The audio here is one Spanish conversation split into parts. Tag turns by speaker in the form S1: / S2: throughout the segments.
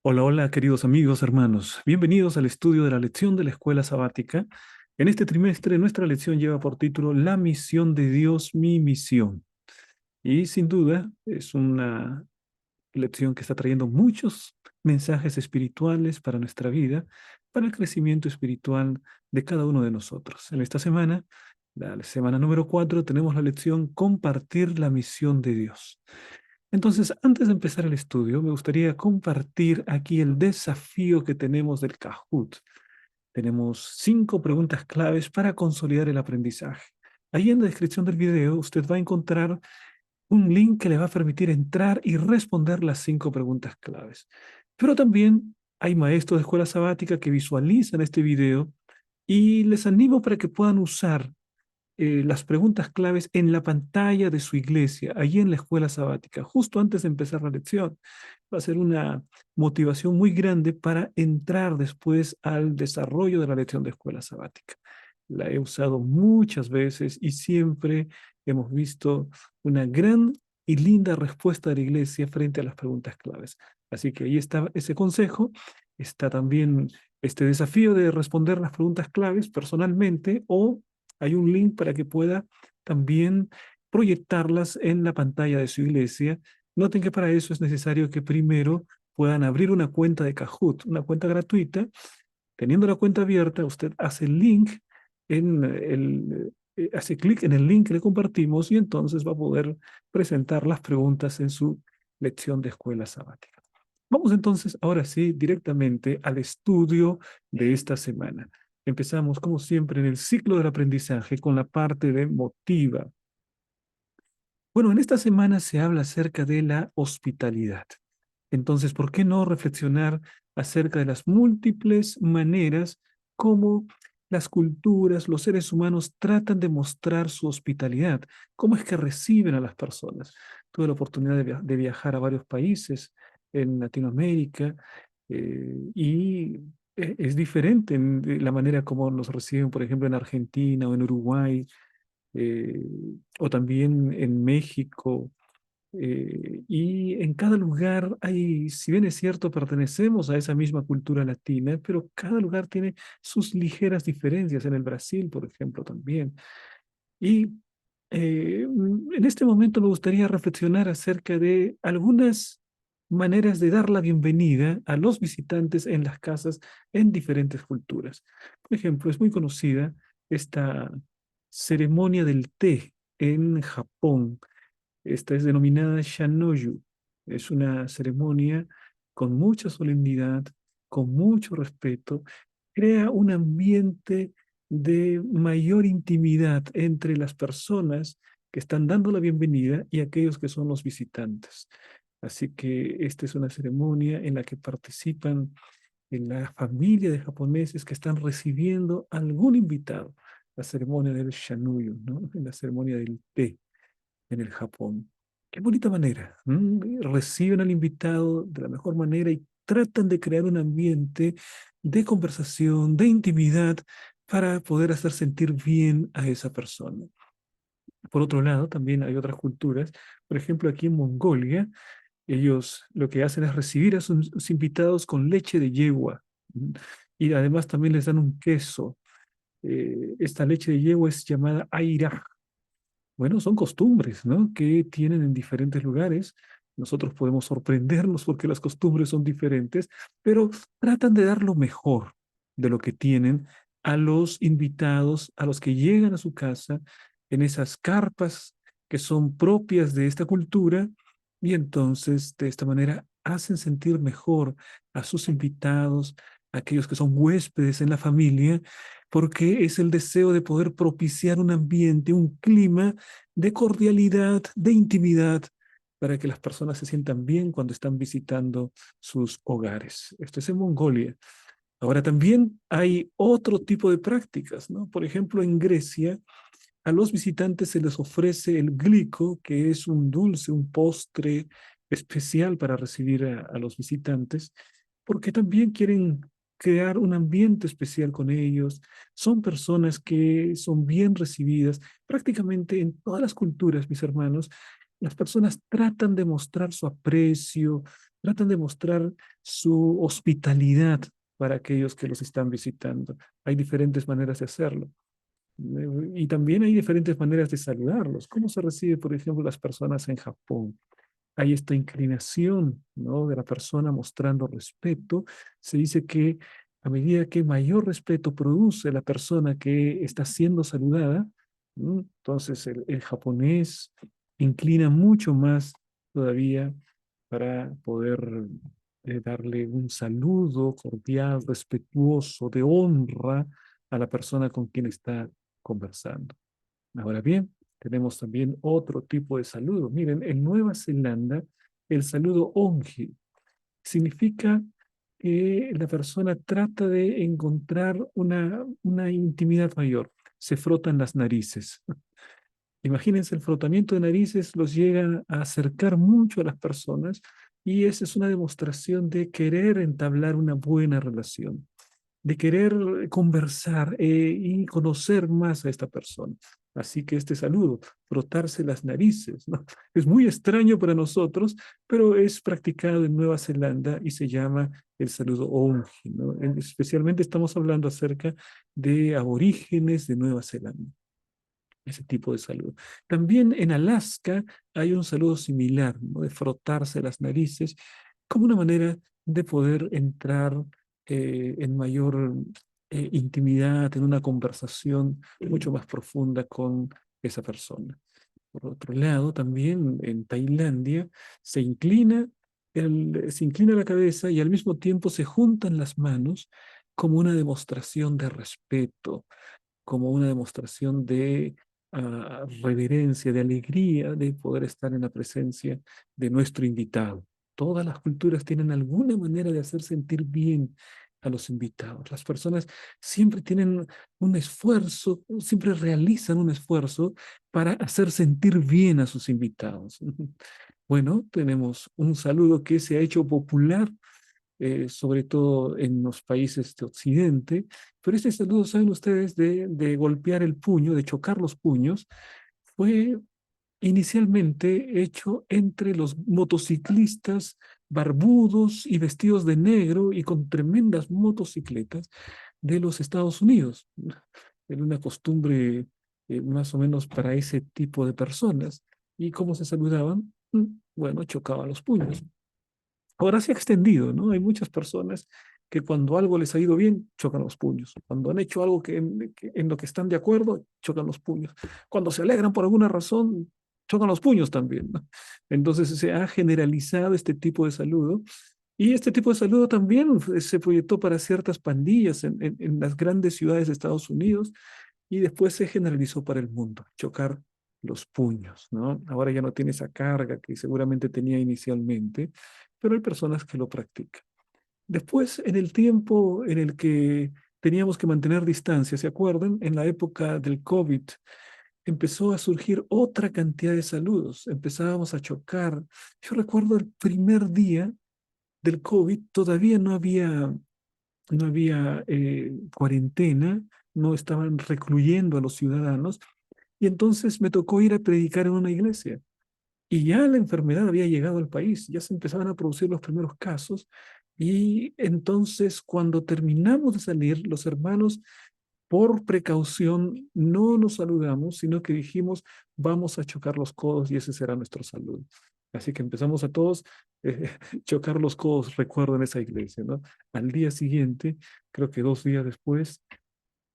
S1: Hola, hola, queridos amigos, hermanos. Bienvenidos al estudio de la lección de la escuela sabática. En este trimestre, nuestra lección lleva por título La misión de Dios, mi misión. Y sin duda es una lección que está trayendo muchos mensajes espirituales para nuestra vida, para el crecimiento espiritual de cada uno de nosotros. En esta semana, la semana número 4, tenemos la lección Compartir la misión de Dios. Entonces, antes de empezar el estudio, me gustaría compartir aquí el desafío que tenemos del Kahoot. Tenemos 5 preguntas claves para consolidar el aprendizaje. Ahí en la descripción del video usted va a encontrar un link que le va a permitir entrar y responder las 5 preguntas claves. Pero también hay maestros de escuela sabática que visualizan este video y les animo para que puedan usar las preguntas claves en la pantalla de su iglesia, allí en la escuela sabática, justo antes de empezar la lección. Va a ser una motivación muy grande para entrar después al desarrollo de la lección de escuela sabática. La he usado muchas veces y siempre hemos visto una gran y linda respuesta de la iglesia frente a las preguntas claves. Así que ahí está ese consejo, está también este desafío de responder las preguntas claves personalmente o hay un link para que pueda también proyectarlas en la pantalla de su iglesia. Noten que para eso es necesario que primero puedan abrir una cuenta de Kahoot, una cuenta gratuita. Teniendo la cuenta abierta, usted hace el link hace clic en el link que le compartimos y entonces va a poder presentar las preguntas en su lección de escuela sabática. Vamos entonces ahora sí directamente al estudio de esta semana. Empezamos, como siempre, en el ciclo del aprendizaje con la parte de motiva. Bueno, en esta semana se habla acerca de la hospitalidad. Entonces, ¿por qué no reflexionar acerca de las múltiples maneras como las culturas, los seres humanos tratan de mostrar su hospitalidad? ¿Cómo es que reciben a las personas? Tuve la oportunidad de viajar a varios países en Latinoamérica y es diferente en la manera como nos reciben, por ejemplo, en Argentina o en Uruguay eh, o también en México y en cada lugar hay, si bien es cierto, pertenecemos a esa misma cultura latina, pero cada lugar tiene sus ligeras diferencias. En el Brasil, por ejemplo, también. Y en este momento me gustaría reflexionar acerca de algunas maneras de dar la bienvenida a los visitantes en las casas en diferentes culturas. Por ejemplo, es muy conocida esta ceremonia del té en Japón. Esta es denominada Shanoyu. Es una ceremonia con mucha solemnidad, con mucho respeto, crea un ambiente de mayor intimidad entre las personas que están dando la bienvenida y aquellos que son los visitantes. Así que esta es una ceremonia en la que participan en la familia de japoneses que están recibiendo algún invitado. La ceremonia del Shanoyu, ¿no? La ceremonia del té en el Japón. Qué bonita manera. Reciben al invitado de la mejor manera y tratan de crear un ambiente de conversación, de intimidad, para poder hacer sentir bien a esa persona. Por otro lado, también hay otras culturas. Por ejemplo, aquí en Mongolia, ellos lo que hacen es recibir a sus invitados con leche de yegua. ¿m? Y además también les dan un queso. Esta leche de yegua es llamada aira. Bueno, son costumbres, ¿no? Que tienen en diferentes lugares. Nosotros podemos sorprendernos porque las costumbres son diferentes, pero tratan de dar lo mejor de lo que tienen a los invitados, a los que llegan a su casa, en esas carpas que son propias de esta cultura, y entonces de esta manera hacen sentir mejor a sus invitados, a aquellos que son huéspedes en la familia, porque es el deseo de poder propiciar un ambiente, un clima de cordialidad, de intimidad, para que las personas se sientan bien cuando están visitando sus hogares. Esto es en Mongolia. Ahora también hay otro tipo de prácticas, ¿no? Por ejemplo, en Grecia, a los visitantes se les ofrece el glico, que es un dulce, un postre especial para recibir a los visitantes, porque también quieren crear un ambiente especial con ellos. Son personas que son bien recibidas. Prácticamente en todas las culturas, mis hermanos, las personas tratan de mostrar su aprecio, Tratan de mostrar su hospitalidad para aquellos que los están visitando. Hay diferentes maneras de hacerlo. Y también hay diferentes maneras de saludarlos. ¿Cómo se recibe, por ejemplo, las personas en Japón? Hay esta inclinación, ¿no?, de la persona mostrando respeto. Se dice que a medida que mayor respeto produce la persona que está siendo saludada, entonces el japonés inclina mucho más todavía para poder darle un saludo cordial, respetuoso, de honra a la persona con quien está conversando. Ahora bien, tenemos también otro tipo de saludo. Miren, en Nueva Zelanda, el saludo onji significa que la persona trata de encontrar una intimidad mayor. Se frotan las narices. Imagínense, el frotamiento de narices los llega a acercar mucho a las personas y esa es una demostración de querer entablar una buena relación, de querer conversar y conocer más a esta persona. Así que este saludo, frotarse las narices, ¿no? Es muy extraño para nosotros, pero es practicado en Nueva Zelanda y se llama el saludo onji, ¿no? Especialmente estamos hablando acerca de aborígenes de Nueva Zelanda, ese tipo de saludo. También en Alaska hay un saludo similar, ¿no?, de frotarse las narices como una manera de poder entrar en mayor intimidad, en una conversación mucho más profunda con esa persona. Por otro lado, también en Tailandia se inclina, se inclina la cabeza y al mismo tiempo se juntan las manos como una demostración de respeto, como una demostración de reverencia, de alegría de poder estar en la presencia de nuestro invitado. Todas las culturas tienen alguna manera de hacer sentir bien a los invitados. Las personas siempre tienen un esfuerzo, siempre realizan un esfuerzo para hacer sentir bien a sus invitados. Bueno, tenemos un saludo que se ha hecho popular sobre todo en los países de Occidente, pero este saludo, saben ustedes, de golpear el puño, de chocar los puños, fue inicialmente hecho entre los motociclistas barbudos y vestidos de negro y con tremendas motocicletas de los Estados Unidos. Era una costumbre más o menos para ese tipo de personas. ¿Y cómo se saludaban? Bueno, chocaban los puños. Ahora se ha extendido, ¿no? Hay muchas personas que cuando algo les ha ido bien, chocan los puños. Cuando han hecho algo que en lo que están de acuerdo, chocan los puños. Cuando se alegran por alguna razón, chocan los puños también, ¿no? Entonces se ha generalizado este tipo de saludo. Y este tipo de saludo también se proyectó para ciertas pandillas en las grandes ciudades de Estados Unidos y después se generalizó para el mundo, chocar los puños, ¿no? Ahora ya no tiene esa carga que seguramente tenía inicialmente, pero hay personas que lo practican. Después, en el tiempo en el que teníamos que mantener distancia, ¿se acuerdan? En la época del COVID, empezó a surgir otra cantidad de saludos, empezábamos a chocar. Yo recuerdo el primer día del COVID, todavía no había cuarentena, no estaban recluyendo a los ciudadanos, y entonces me tocó ir a predicar en una iglesia. Y ya la enfermedad había llegado al país, ya se empezaban a producir los primeros casos, y entonces cuando terminamos de salir, los hermanos, por precaución, no nos saludamos, sino que dijimos, vamos a chocar los codos y ese será nuestro saludo. Así que empezamos a todos chocar los codos, recuerdo, en esa iglesia, ¿no? Al día siguiente, creo que 2 días después,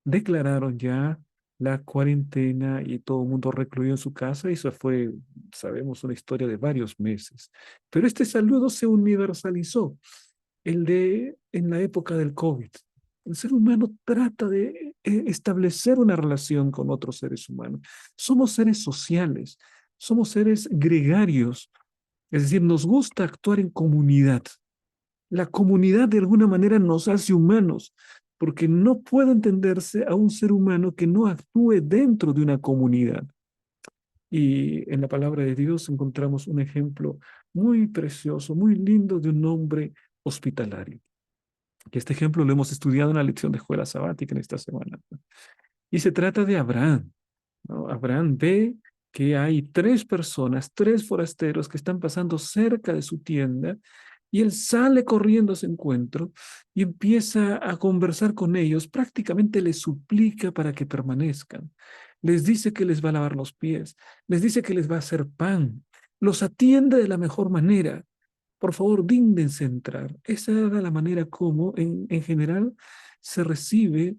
S1: declararon ya la cuarentena y todo el mundo recluido en su casa y eso fue, sabemos, una historia de varios meses. Pero este saludo se universalizó, el de en la época del COVID. El ser humano trata de establecer una relación con otros seres humanos. Somos seres sociales, somos seres gregarios, es decir, nos gusta actuar en comunidad. La comunidad de alguna manera nos hace humanos, porque no puede entenderse a un ser humano que no actúe dentro de una comunidad. Y en la palabra de Dios encontramos un ejemplo muy precioso, muy lindo de un hombre hospitalario. Que este ejemplo lo hemos estudiado en la lección de escuela sabática en esta semana. Y se trata de Abraham, ¿no? Abraham ve que hay 3 personas, 3 forasteros que están pasando cerca de su tienda Y él sale corriendo a su encuentro y empieza a conversar con ellos, prácticamente les suplica para que permanezcan. Les dice que les va a lavar los pies, les dice que les va a hacer pan, los atiende de la mejor manera. Por favor, dígnense entrar. Esa era la manera como, en general, se recibe,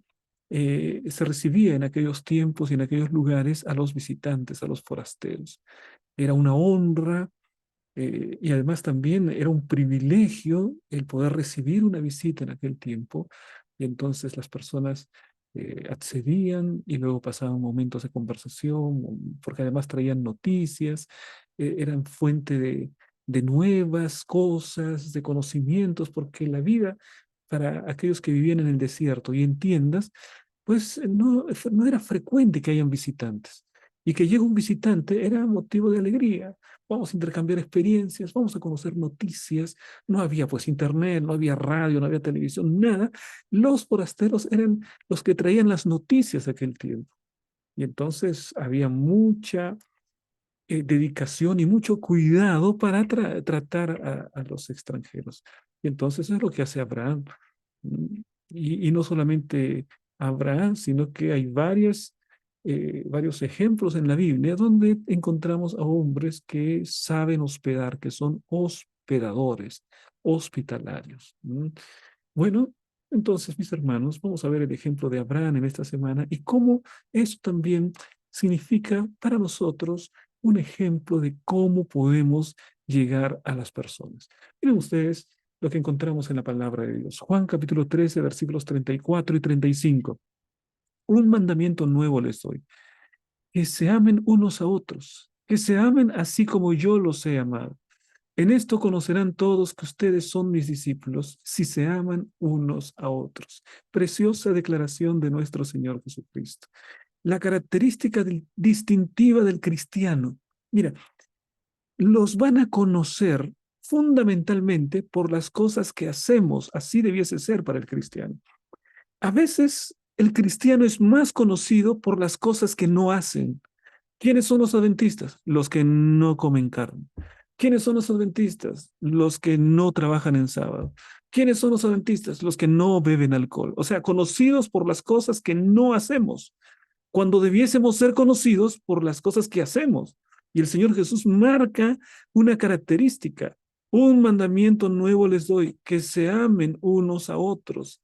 S1: se recibía en aquellos tiempos y en aquellos lugares a los visitantes, a los forasteros. Era una honra y además también era un privilegio el poder recibir una visita en aquel tiempo. Y entonces las personas accedían y luego pasaban momentos de conversación, porque además traían noticias, eran fuente de nuevas cosas, de conocimientos, porque la vida para aquellos que vivían en el desierto y en tiendas, pues no era frecuente que hayan visitantes. Y que llegue un visitante era motivo de alegría. Vamos a intercambiar experiencias, vamos a conocer noticias. No había pues internet, no había radio, no había televisión, nada. Los forasteros eran los que traían las noticias de aquel tiempo. Y entonces había mucha dedicación y mucho cuidado para tratar a los extranjeros. Y entonces es lo que hace Abraham. Mm, y no solamente Abraham, sino que hay varios ejemplos en la Biblia donde encontramos a hombres que saben hospedar, que son hospedadores, hospitalarios. Bueno, entonces, mis hermanos, vamos a ver el ejemplo de Abraham en esta semana y cómo eso también significa para nosotros un ejemplo de cómo podemos llegar a las personas. Miren ustedes lo que encontramos en la palabra de Dios. Juan capítulo 13, versículos 34 y 35. Un mandamiento nuevo les doy, que se amen unos a otros, que se amen así como yo los he amado. En esto conocerán todos que ustedes son mis discípulos, si se aman unos a otros. Preciosa declaración de nuestro Señor Jesucristo. La característica distintiva del cristiano. Mira, los van a conocer fundamentalmente por las cosas que hacemos. Así debiese ser para el cristiano. A veces el cristiano es más conocido por las cosas que no hacen. ¿Quiénes son los adventistas? Los que no comen carne. ¿Quiénes son los adventistas? Los que no trabajan en sábado. ¿Quiénes son los adventistas? Los que no beben alcohol. O sea, conocidos por las cosas que no hacemos, cuando debiésemos ser conocidos por las cosas que hacemos. Y el Señor Jesús marca una característica. Un mandamiento nuevo les doy, que se amen unos a otros,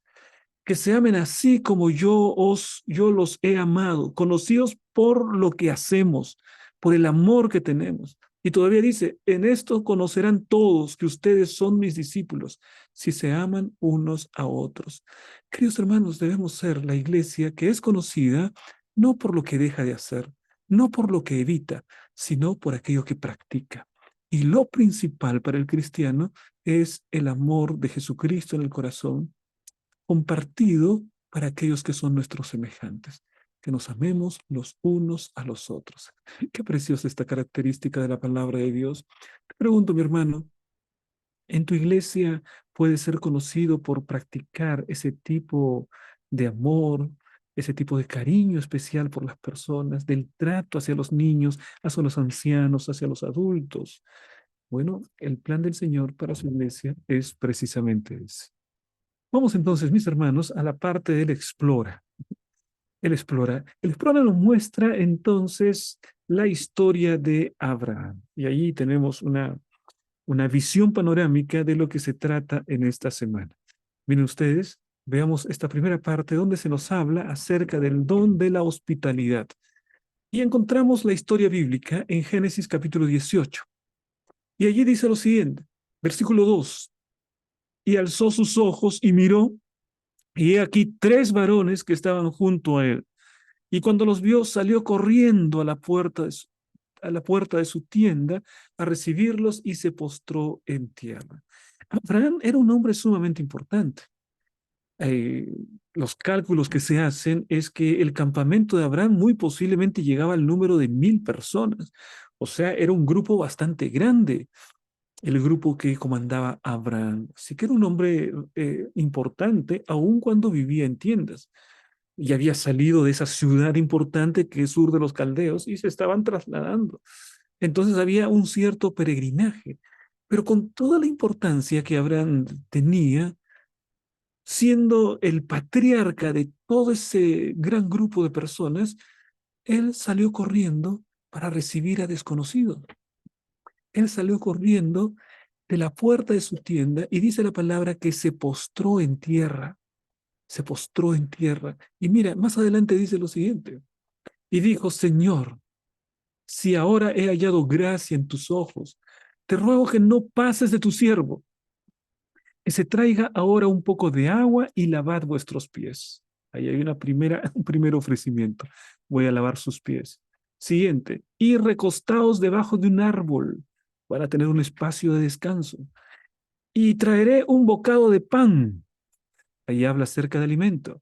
S1: que se amen así como yo los he amado, conocidos por lo que hacemos, por el amor que tenemos. Y todavía dice, en esto conocerán todos que ustedes son mis discípulos, si se aman unos a otros. Queridos hermanos, debemos ser la iglesia que es conocida no por lo que deja de hacer, no por lo que evita, sino por aquello que practica. Y lo principal para el cristiano es el amor de Jesucristo en el corazón compartido para aquellos que son nuestros semejantes, que nos amemos los unos a los otros. Qué preciosa esta característica de la palabra de Dios. Te pregunto, mi hermano, ¿en tu iglesia puedes ser conocido por practicar ese tipo de amor, ese tipo de cariño especial por las personas, del trato hacia los niños, hacia los ancianos, hacia los adultos? Bueno, el plan del Señor para su iglesia es precisamente ese. Vamos entonces, mis hermanos, a la parte del explora. El explora nos muestra entonces la historia de Abraham. Y allí tenemos una visión panorámica de lo que se trata en esta semana. Miren ustedes, veamos esta primera parte donde se nos habla acerca del don de la hospitalidad. Y encontramos la historia bíblica en Génesis capítulo 18. Y allí dice lo siguiente, versículo 2. Y alzó sus ojos y miró, y he aquí tres varones que estaban junto a él. Y cuando los vio, salió corriendo a la puerta de su tienda a recibirlos y se postró en tierra. Abraham era un hombre sumamente importante. Eh, los cálculos que se hacen es que el campamento de Abraham muy posiblemente llegaba al número de 1000 personas. O sea, era un grupo bastante grande, el grupo que comandaba Abraham. Así que era un hombre importante, aun cuando vivía en tiendas y había salido de esa ciudad importante que es Ur de los Caldeos y se estaban trasladando. Entonces había un cierto peregrinaje. Pero con toda la importancia que Abraham tenía, siendo el patriarca de todo ese gran grupo de personas, él salió corriendo para recibir a desconocidos. Él salió corriendo de la puerta de su tienda y dice la palabra que se postró en tierra, se postró en tierra. Y mira, más adelante dice lo siguiente, y dijo, Señor, si ahora he hallado gracia en tus ojos, te ruego que no pases de tu siervo, que se traiga ahora un poco de agua y lavad vuestros pies. Ahí hay un primer ofrecimiento. Voy a lavar sus pies. Siguiente, y recostaos debajo de un árbol para tener un espacio de descanso. Y traeré un bocado de pan. Ahí habla acerca de alimento.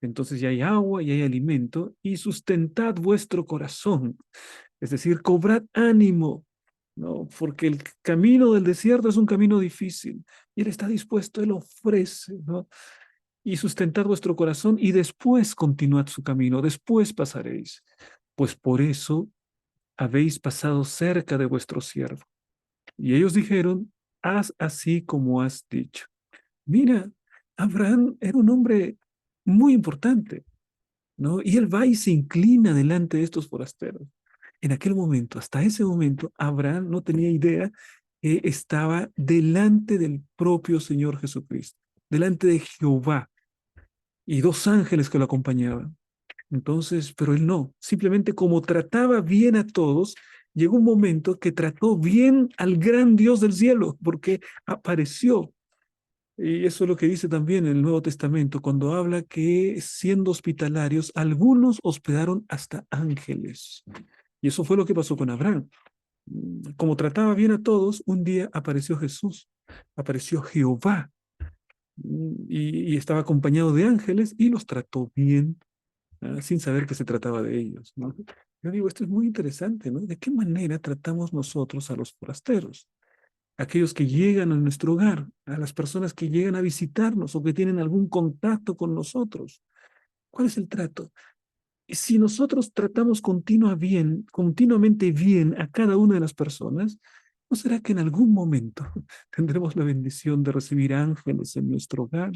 S1: Entonces ya hay agua y hay alimento y sustentad vuestro corazón. Es decir, cobrad ánimo, ¿no? Porque el camino del desierto es un camino difícil y Él está dispuesto, Él ofrece, ¿no? Y sustentad vuestro corazón y después continuad su camino, después pasaréis. Pues por eso habéis pasado cerca de vuestro siervo. Y ellos dijeron, haz así como has dicho. Mira, Abraham era un hombre muy importante, ¿no? Y él va y se inclina delante de estos forasteros. En aquel momento, hasta ese momento, Abraham no tenía idea que estaba delante del propio Señor Jesucristo, delante de Jehová y dos ángeles que lo acompañaban. Entonces, pero él no, simplemente como trataba bien a todos, llegó un momento que trató bien al gran Dios del cielo, porque apareció. Y eso es lo que dice también el Nuevo Testamento, cuando habla que siendo hospitalarios, algunos hospedaron hasta ángeles. Y eso fue lo que pasó con Abraham. Como trataba bien a todos, un día apareció Jesús, apareció Jehová, y estaba acompañado de ángeles y los trató bien, sin saber que se trataba de ellos, ¿no? Yo digo, esto es muy interesante, ¿no? ¿De qué manera tratamos nosotros a los forasteros? Aquellos que llegan a nuestro hogar, a las personas que llegan a visitarnos o que tienen algún contacto con nosotros. ¿Cuál es el trato? Si nosotros tratamos continuamente bien a cada una de las personas, ¿no será que en algún momento tendremos la bendición de recibir ángeles en nuestro hogar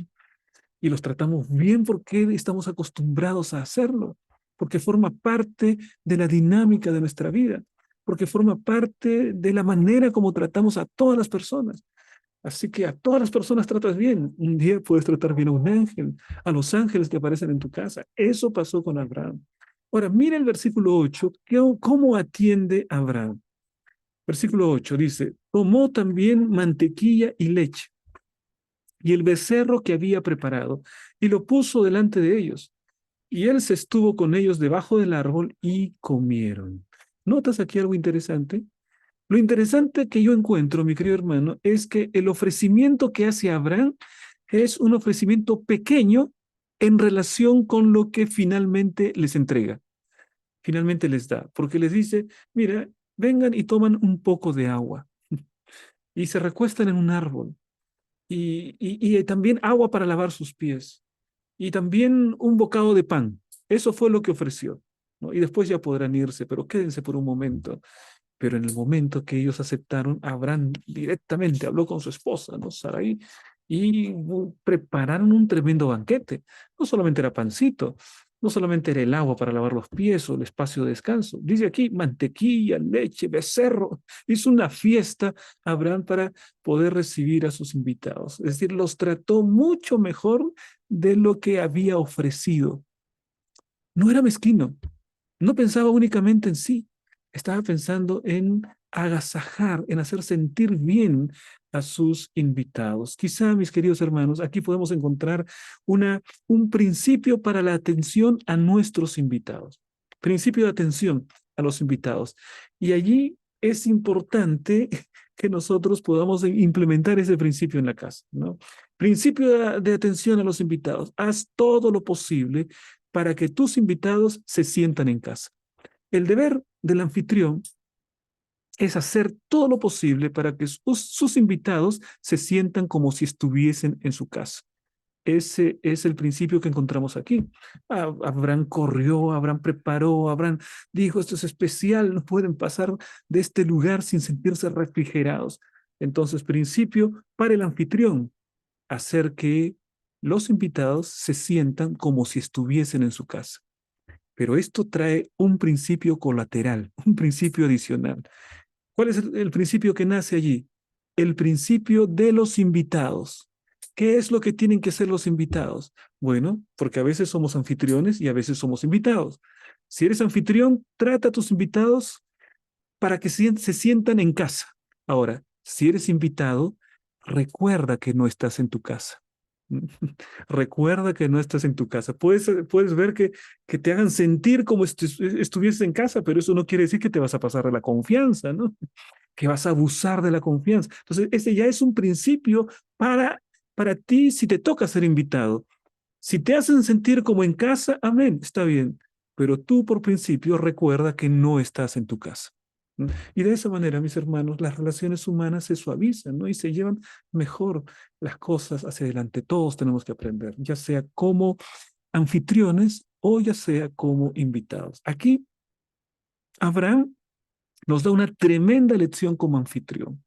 S1: y los tratamos bien porque estamos acostumbrados a hacerlo? Porque forma parte de la dinámica de nuestra vida, porque forma parte de la manera como tratamos a todas las personas. Así que a todas las personas tratas bien. Un día puedes tratar bien a un ángel, a los ángeles que aparecen en tu casa. Eso pasó con Abraham. Ahora, mira el versículo 8, cómo atiende Abraham. Versículo 8 dice, tomó también mantequilla y leche y el becerro que había preparado y lo puso delante de ellos. Y él se estuvo con ellos debajo del árbol y comieron. ¿Notas aquí algo interesante? Lo interesante que yo encuentro, mi querido hermano, es que el ofrecimiento que hace Abraham es un ofrecimiento pequeño en relación con lo que finalmente les entrega, finalmente les da, porque les dice, mira, vengan y toman un poco de agua y se recuestan en un árbol y también agua para lavar sus pies y también un bocado de pan. Eso fue lo que ofreció, ¿no? Y después ya podrán irse, pero quédense por un momento. Pero en el momento que ellos aceptaron, Abraham directamente habló con su esposa, ¿no? Sarai, y prepararon un tremendo banquete. No solamente era pancito, no solamente era el agua para lavar los pies o el espacio de descanso. Dice aquí mantequilla, leche, becerro. Hizo una fiesta Abraham para poder recibir a sus invitados. Es decir, los trató mucho mejor de lo que había ofrecido. No era mezquino, no pensaba únicamente en sí, estaba pensando en agasajar, en hacer sentir bien a sus invitados. Quizá, mis queridos hermanos, aquí podemos encontrar un principio para la atención a nuestros invitados. Principio de atención a los invitados. Y allí es importante que nosotros podamos implementar ese principio en la casa, ¿no? Principio de atención a los invitados. Haz todo lo posible para que tus invitados se sientan en casa. El deber del anfitrión es hacer todo lo posible para que sus invitados se sientan como si estuviesen en su casa. Ese es el principio que encontramos aquí. Abraham corrió, Abraham preparó, Abraham dijo, esto es especial, no pueden pasar de este lugar sin sentirse refrigerados. Entonces, principio para el anfitrión, hacer que los invitados se sientan como si estuviesen en su casa. Pero esto trae un principio colateral, un principio adicional. ¿Cuál es el principio que nace allí? El principio de los invitados. ¿Qué es lo que tienen que ser los invitados? Bueno, porque a veces somos anfitriones y a veces somos invitados. Si eres anfitrión, trata a tus invitados para que se sientan en casa. Ahora, si eres invitado, recuerda que no estás en tu casa. Recuerda que no estás en tu casa. Puedes ver que te hagan sentir como estuvieses en casa, pero eso no quiere decir que te vas a pasar de la confianza, ¿no? Que vas a abusar de la confianza. Entonces, ese ya es un principio para ti si te toca ser invitado. Si te hacen sentir como en casa, amén, está bien. Pero tú por principio recuerda que no estás en tu casa. ¿No? Y de esa manera, mis hermanos, las relaciones humanas se suavizan, ¿no? Y se llevan mejor las cosas hacia adelante. Todos tenemos que aprender, ya sea como anfitriones o ya sea como invitados. Aquí Abraham nos da una tremenda lección como anfitrión.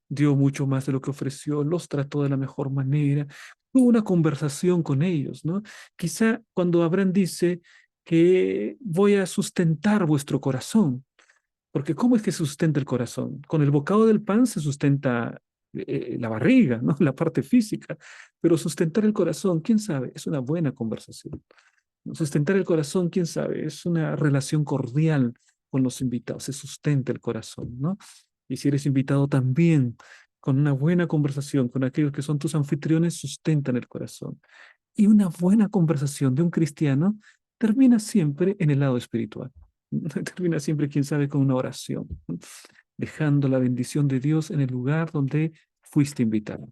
S1: Dio mucho más de lo que ofreció, los trató de la mejor manera, tuvo una conversación con ellos, ¿no? Quizá cuando Abraham dice que voy a sustentar vuestro corazón, porque ¿cómo es que se sustenta el corazón? Con el bocado del pan se sustenta la barriga, ¿no? La parte física, pero sustentar el corazón, quién sabe, es una buena conversación. Sustentar el corazón, quién sabe, es una relación cordial con los invitados, se sustenta el corazón, ¿no? Y si eres invitado también, con una buena conversación con aquellos que son tus anfitriones, sustentan el corazón. Y una buena conversación de un cristiano termina siempre en el lado espiritual. Termina siempre, quién sabe, con una oración, dejando la bendición de Dios en el lugar donde fuiste invitado.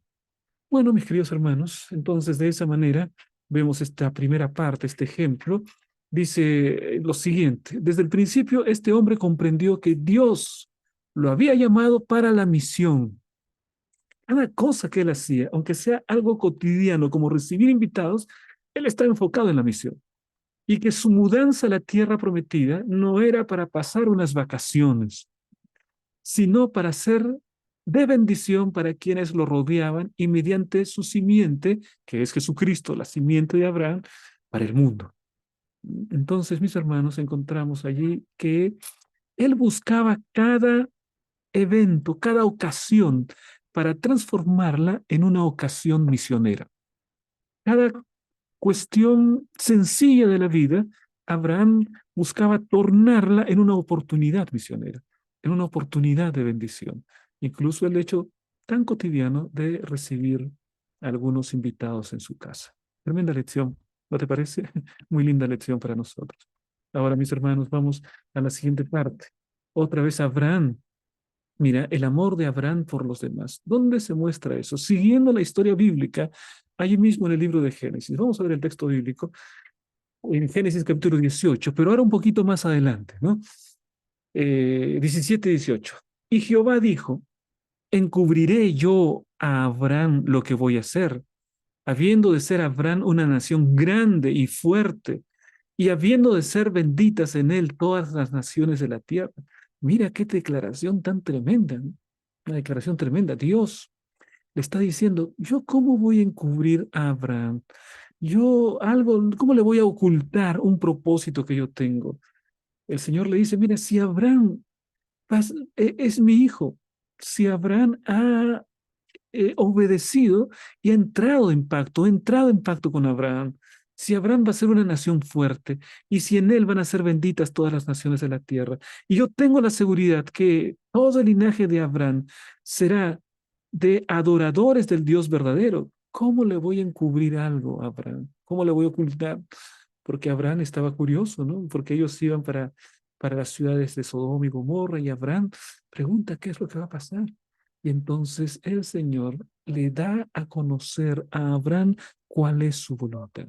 S1: Bueno, mis queridos hermanos, entonces de esa manera vemos esta primera parte, este ejemplo. Dice lo siguiente, desde el principio este hombre comprendió que Dios lo había llamado para la misión. Cada cosa que él hacía, aunque sea algo cotidiano como recibir invitados, él está enfocado en la misión. Y que su mudanza a la tierra prometida no era para pasar unas vacaciones, sino para ser de bendición para quienes lo rodeaban y mediante su simiente, que es Jesucristo, la simiente de Abraham, para el mundo. Entonces, mis hermanos, encontramos allí que él buscaba cada evento, cada ocasión, para transformarla en una ocasión misionera. Cada cuestión sencilla de la vida, Abraham buscaba tornarla en una oportunidad misionera, en una oportunidad de bendición. Incluso el hecho tan cotidiano de recibir a algunos invitados en su casa. Tremenda lección, ¿no te parece? Muy linda lección para nosotros. Ahora, mis hermanos, vamos a la siguiente parte. Otra vez Abraham. Mira, el amor de Abraham por los demás. ¿Dónde se muestra eso? Siguiendo la historia bíblica, allí mismo en el libro de Génesis. Vamos a ver el texto bíblico en Génesis capítulo 18, pero ahora un poquito más adelante, ¿no? 17 y 18. Y Jehová dijo, ¿encubriré yo a Abraham lo que voy a hacer? Habiendo de ser Abraham una nación grande y fuerte, y habiendo de ser benditas en él todas las naciones de la tierra. Mira qué declaración tan tremenda, ¿no? Una declaración tremenda. Dios le está diciendo, ¿yo cómo voy a encubrir a Abraham? Yo algo, ¿cómo le voy a ocultar un propósito que yo tengo? El Señor le dice, mira, si Abraham es mi hijo, si Abraham ha obedecido y ha entrado en pacto con Abraham. Si Abraham va a ser una nación fuerte y si en él van a ser benditas todas las naciones de la tierra. Y yo tengo la seguridad que todo el linaje de Abraham será de adoradores del Dios verdadero. ¿Cómo le voy a encubrir algo a Abraham? ¿Cómo le voy a ocultar? Porque Abraham estaba curioso, ¿no? Porque ellos iban para las ciudades de Sodoma y Gomorra y Abraham pregunta qué es lo que va a pasar. Y entonces el Señor le da a conocer a Abraham cuál es su voluntad.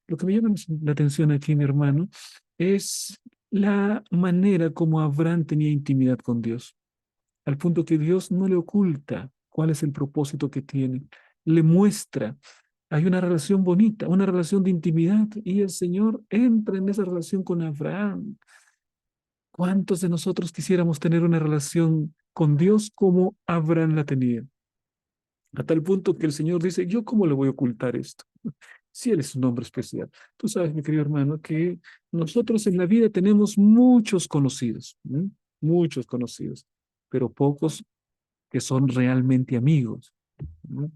S1: Lo que me llama la atención aquí, mi hermano, es la manera como Abraham tenía intimidad con Dios, al punto que Dios no le oculta cuál es el propósito que tiene, le muestra. Hay una relación bonita, una relación de intimidad, y el Señor entra en esa relación con Abraham. ¿Cuántos de nosotros quisiéramos tener una relación con Dios como Abraham la tenía. A tal punto que el Señor dice, ¿yo cómo le voy a ocultar esto? Si Él es un hombre especial. Tú sabes, mi querido hermano, que nosotros en la vida tenemos muchos conocidos, ¿m? Muchos conocidos, pero pocos que son realmente amigos, ¿no?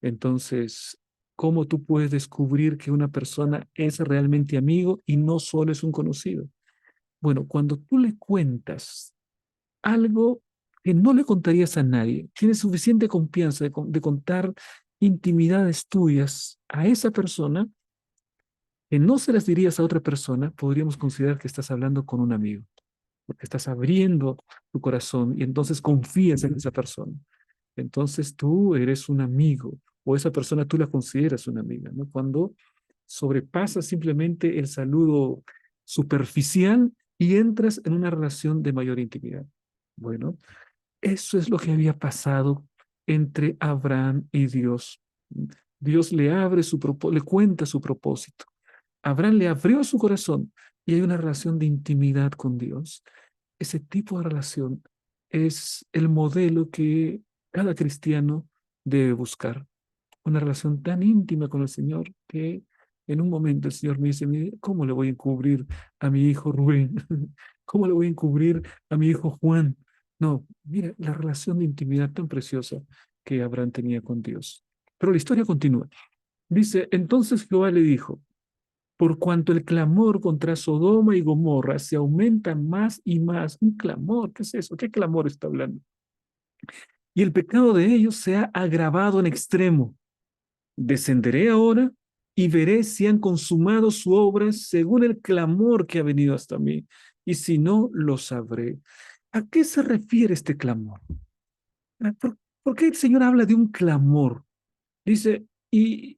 S1: Entonces, ¿cómo tú puedes descubrir que una persona es realmente amigo y no solo es un conocido? Bueno, cuando tú le cuentas algo que no le contarías a nadie, tienes suficiente confianza de contar intimidades tuyas a esa persona, que no se las dirías a otra persona, podríamos considerar que estás hablando con un amigo, porque estás abriendo tu corazón y entonces confías en esa persona. Entonces tú eres un amigo o esa persona tú la consideras una amiga, ¿no? Cuando sobrepasas simplemente el saludo superficial y entras en una relación de mayor intimidad. Bueno, eso es lo que había pasado entre Abraham y Dios. Dios le abre le cuenta su propósito. Abraham le abrió su corazón y hay una relación de intimidad con Dios. Ese tipo de relación es el modelo que cada cristiano debe buscar. Una relación tan íntima con el Señor que en un momento el Señor me dice, "Mire, ¿cómo le voy a encubrir a mi hijo Rubén? ¿Cómo le voy a encubrir a mi hijo Juan?" No, mira, la relación de intimidad tan preciosa que Abraham tenía con Dios. Pero la historia continúa. Dice, entonces Jehová le dijo, por cuanto el clamor contra Sodoma y Gomorra se aumenta más y más. Un clamor, ¿qué es eso? ¿Qué clamor está hablando? Y el pecado de ellos se ha agravado en extremo. Descenderé ahora y veré si han consumado su obra según el clamor que ha venido hasta mí, y si no, lo sabré. ¿A qué se refiere este clamor? ¿Por qué el Señor habla de un clamor? Dice, y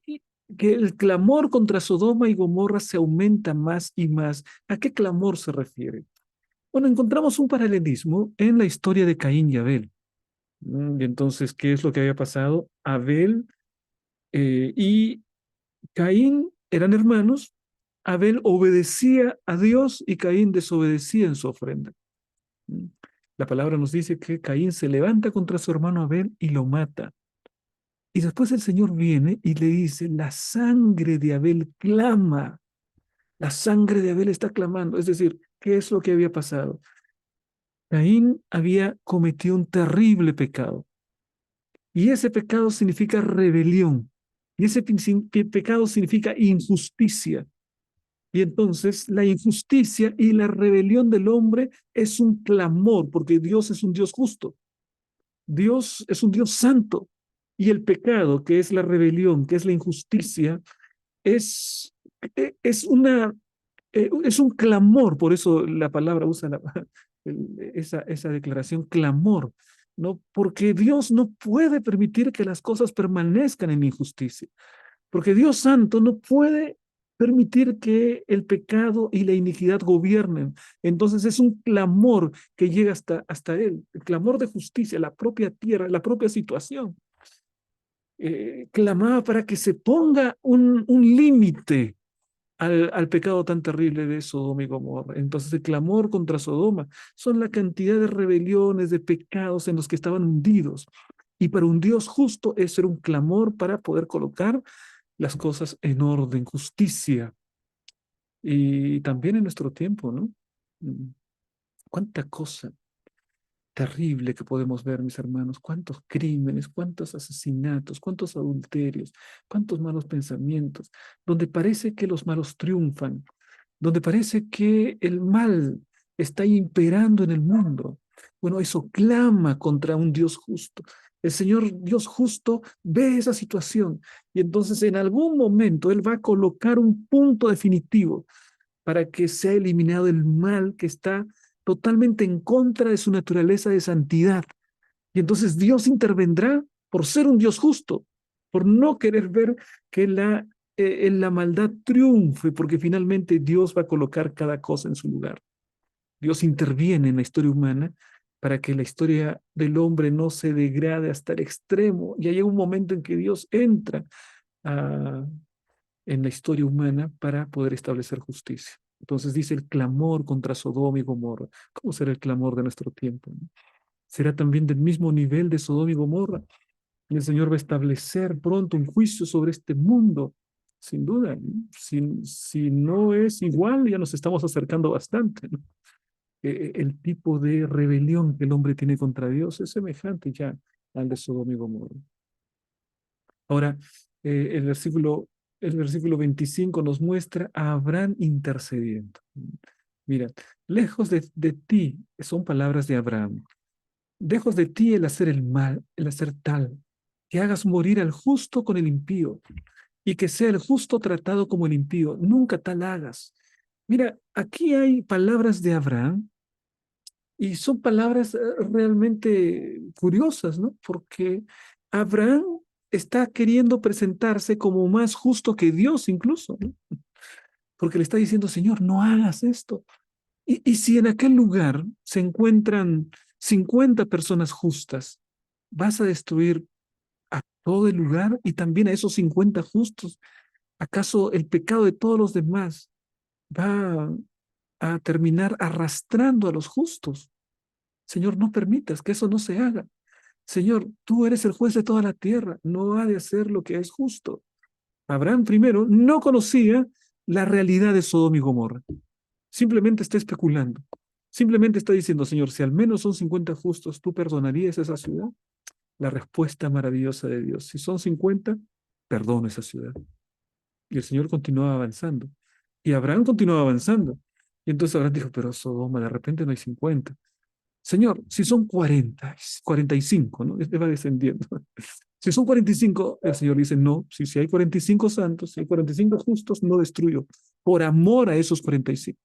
S1: que el clamor contra Sodoma y Gomorra se aumenta más y más. ¿A qué clamor se refiere? Bueno, encontramos un paralelismo en la historia de Caín y Abel. Y entonces, ¿qué es lo que había pasado? Abel y Caín eran hermanos. Abel obedecía a Dios y Caín desobedecía en su ofrenda. Mm. La palabra nos dice que Caín se levanta contra su hermano Abel y lo mata. Y después el Señor viene y le dice, la sangre de Abel clama, la sangre de Abel está clamando. Es decir, ¿qué es lo que había pasado? Caín había cometido un terrible pecado y ese pecado significa rebelión y ese pecado significa injusticia. Y entonces la injusticia y la rebelión del hombre es un clamor porque Dios es un Dios justo. Dios es un Dios santo y el pecado, que es la rebelión, que es la injusticia, es, es es un clamor, por eso la palabra usa esa declaración, clamor, ¿no? Porque Dios no puede permitir que las cosas permanezcan en injusticia, porque Dios Santo no puede permitir que el pecado y la iniquidad gobiernen. Entonces es un clamor que llega hasta Él, el clamor de justicia, la propia tierra, la propia situación. Clamaba para que se ponga un límite al pecado tan terrible de Sodoma y Gomorra. Entonces, el clamor contra Sodoma son la cantidad de rebeliones, de pecados en los que estaban hundidos. Y para un Dios justo, eso era un clamor para poder colocar las cosas en orden, justicia. Y también en nuestro tiempo, ¿no? Mm, Cuánta cosa terrible que podemos ver, mis hermanos, cuántos crímenes, cuántos asesinatos, cuántos adulterios, cuántos malos pensamientos, donde parece que los malos triunfan, donde parece que el mal está imperando en el mundo. Bueno, eso clama contra un Dios justo. El Señor Dios justo ve esa situación y entonces en algún momento Él va a colocar un punto definitivo para que sea eliminado el mal que está totalmente en contra de su naturaleza de santidad. Y entonces Dios intervendrá por ser un Dios justo, por no querer ver que la maldad triunfe, porque finalmente Dios va a colocar cada cosa en su lugar. Dios interviene en la historia humana para que la historia del hombre no se degrade hasta el extremo. Y hay un momento en que Dios entra a, en la historia humana para poder establecer justicia. Entonces dice el clamor contra Sodoma y Gomorra. ¿Cómo será el clamor de nuestro tiempo? ¿No? será también del mismo nivel de Sodoma y Gomorra. Y el Señor va a establecer pronto un juicio sobre este mundo. Sin duda, ¿no? Si no es igual, ya nos estamos acercando bastante, ¿no? El tipo de rebelión que el hombre tiene contra Dios es semejante ya al de Sodoma y Gomorra. Ahora, eh, el versículo, el versículo 25 nos muestra a Abraham intercediendo. Mira, lejos de ti, son palabras de Abraham, lejos de ti el hacer el mal, el hacer tal, que hagas morir al justo con el impío, y que sea el justo tratado como el impío, nunca tal hagas. Mira, aquí hay palabras de Abraham y son palabras realmente curiosas, ¿no? Porque Abraham está queriendo presentarse como más justo que Dios incluso, ¿no? Porque le está diciendo, Señor, no hagas esto. Y si en aquel lugar se encuentran 50 personas justas, ¿vas a destruir a todo el lugar y también a esos 50 justos? ¿Acaso el pecado de todos los demás va a terminar arrastrando a los justos? Señor, no permitas que eso no se haga. Señor, tú eres el juez de toda la tierra, no ha de hacer lo que es justo. Abraham primero no conocía la realidad de Sodoma y Gomorra. Simplemente está especulando. Simplemente está diciendo, Señor, si al menos son 50 justos, ¿tú perdonarías esa ciudad? La respuesta maravillosa de Dios. Si son 50, perdono esa ciudad. Y el Señor continuaba avanzando. Y Abraham continuaba avanzando. Y entonces Abraham dijo, pero Sodoma, de repente no hay 50. Señor, si son 40, 45, ¿no? Este va descendiendo. Si son 45, el Señor dice, no, si hay 45 santos, si hay 45 justos, no destruyo, por amor a esos 45.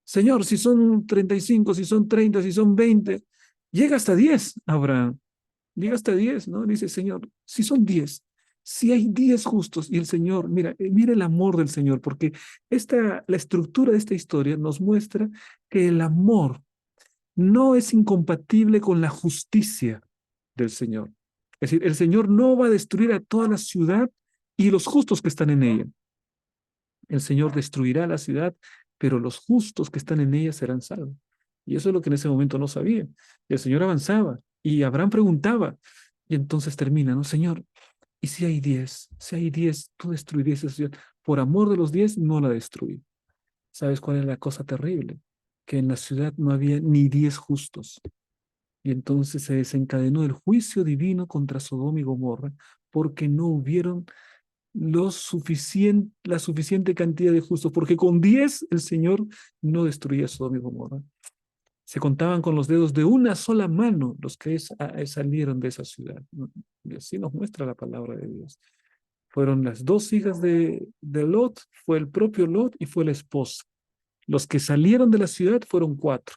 S1: Señor, si son 35, si son 30, si son 20, llega hasta 10, Abraham. Llega hasta 10, ¿no? Dice, Señor, si son 10, si hay 10 justos, y el Señor, mira el amor del Señor, porque la estructura de esta historia nos muestra que el amor no es incompatible con la justicia del Señor. Es decir, el Señor no va a destruir a toda la ciudad y los justos que están en ella. El Señor destruirá la ciudad, pero los justos que están en ella serán salvos. Y eso es lo que en ese momento no sabía. El Señor avanzaba y Abraham preguntaba. Y entonces termina, ¿no? Señor, ¿y si hay 10? Si hay 10, tú destruirías esa ciudad. Por amor de los 10, no la destruí. ¿Sabes cuál es la cosa terrible? Que en la ciudad no había ni 10 justos. Y entonces se desencadenó el juicio divino contra Sodoma y Gomorra porque no hubieron la suficiente cantidad de justos, porque con 10 el Señor no destruía Sodoma y Gomorra. Se contaban con los dedos de una sola mano los que salieron de esa ciudad. Y así nos muestra la palabra de Dios. Fueron las dos hijas de Lot, fue el propio Lot y fue la esposa. Los que salieron de la ciudad fueron 4,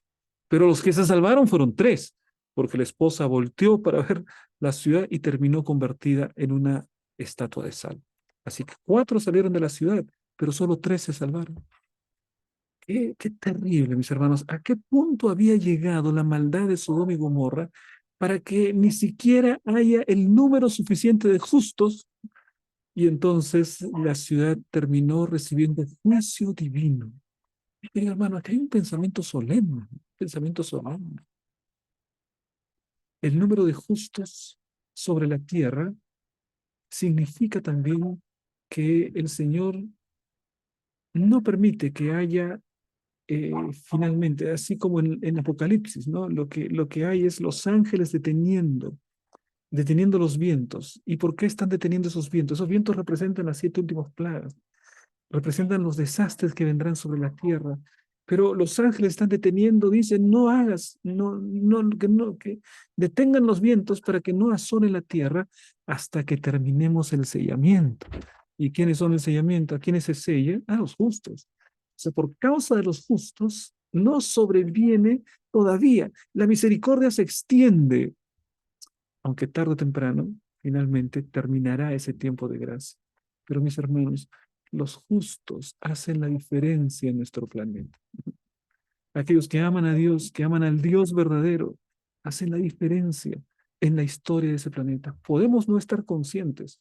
S1: pero los que se salvaron fueron 3, porque la esposa volteó para ver la ciudad y terminó convertida en una estatua de sal. Así que 4 salieron de la ciudad, pero solo 3 se salvaron. Qué terrible, mis hermanos. ¿A qué punto había llegado la maldad de Sodoma y Gomorra para que ni siquiera haya el número suficiente de justos? Y entonces la ciudad terminó recibiendo juicio divino. Querido hermano, aquí hay un pensamiento solemne. El número de justos sobre la tierra significa también que el Señor no permite que haya finalmente, así como en Apocalipsis, ¿no? Lo que hay es los ángeles deteniendo los vientos. ¿Y por qué están deteniendo esos vientos? Esos vientos representan las 7 últimas plagas, representan los desastres que vendrán sobre la tierra. Pero los ángeles están deteniendo, dicen, no hagas, que detengan los vientos para que no asolen la tierra hasta que terminemos el sellamiento. ¿Y quiénes son el sellamiento? ¿A quiénes se sella? A los justos. O sea, por causa de los justos, no sobreviene todavía. La misericordia se extiende, aunque tarde o temprano, finalmente terminará ese tiempo de gracia. Pero mis hermanos, los justos hacen la diferencia en nuestro planeta. Aquellos que aman a Dios, que aman al Dios verdadero, hacen la diferencia en la historia de ese planeta. Podemos no estar conscientes,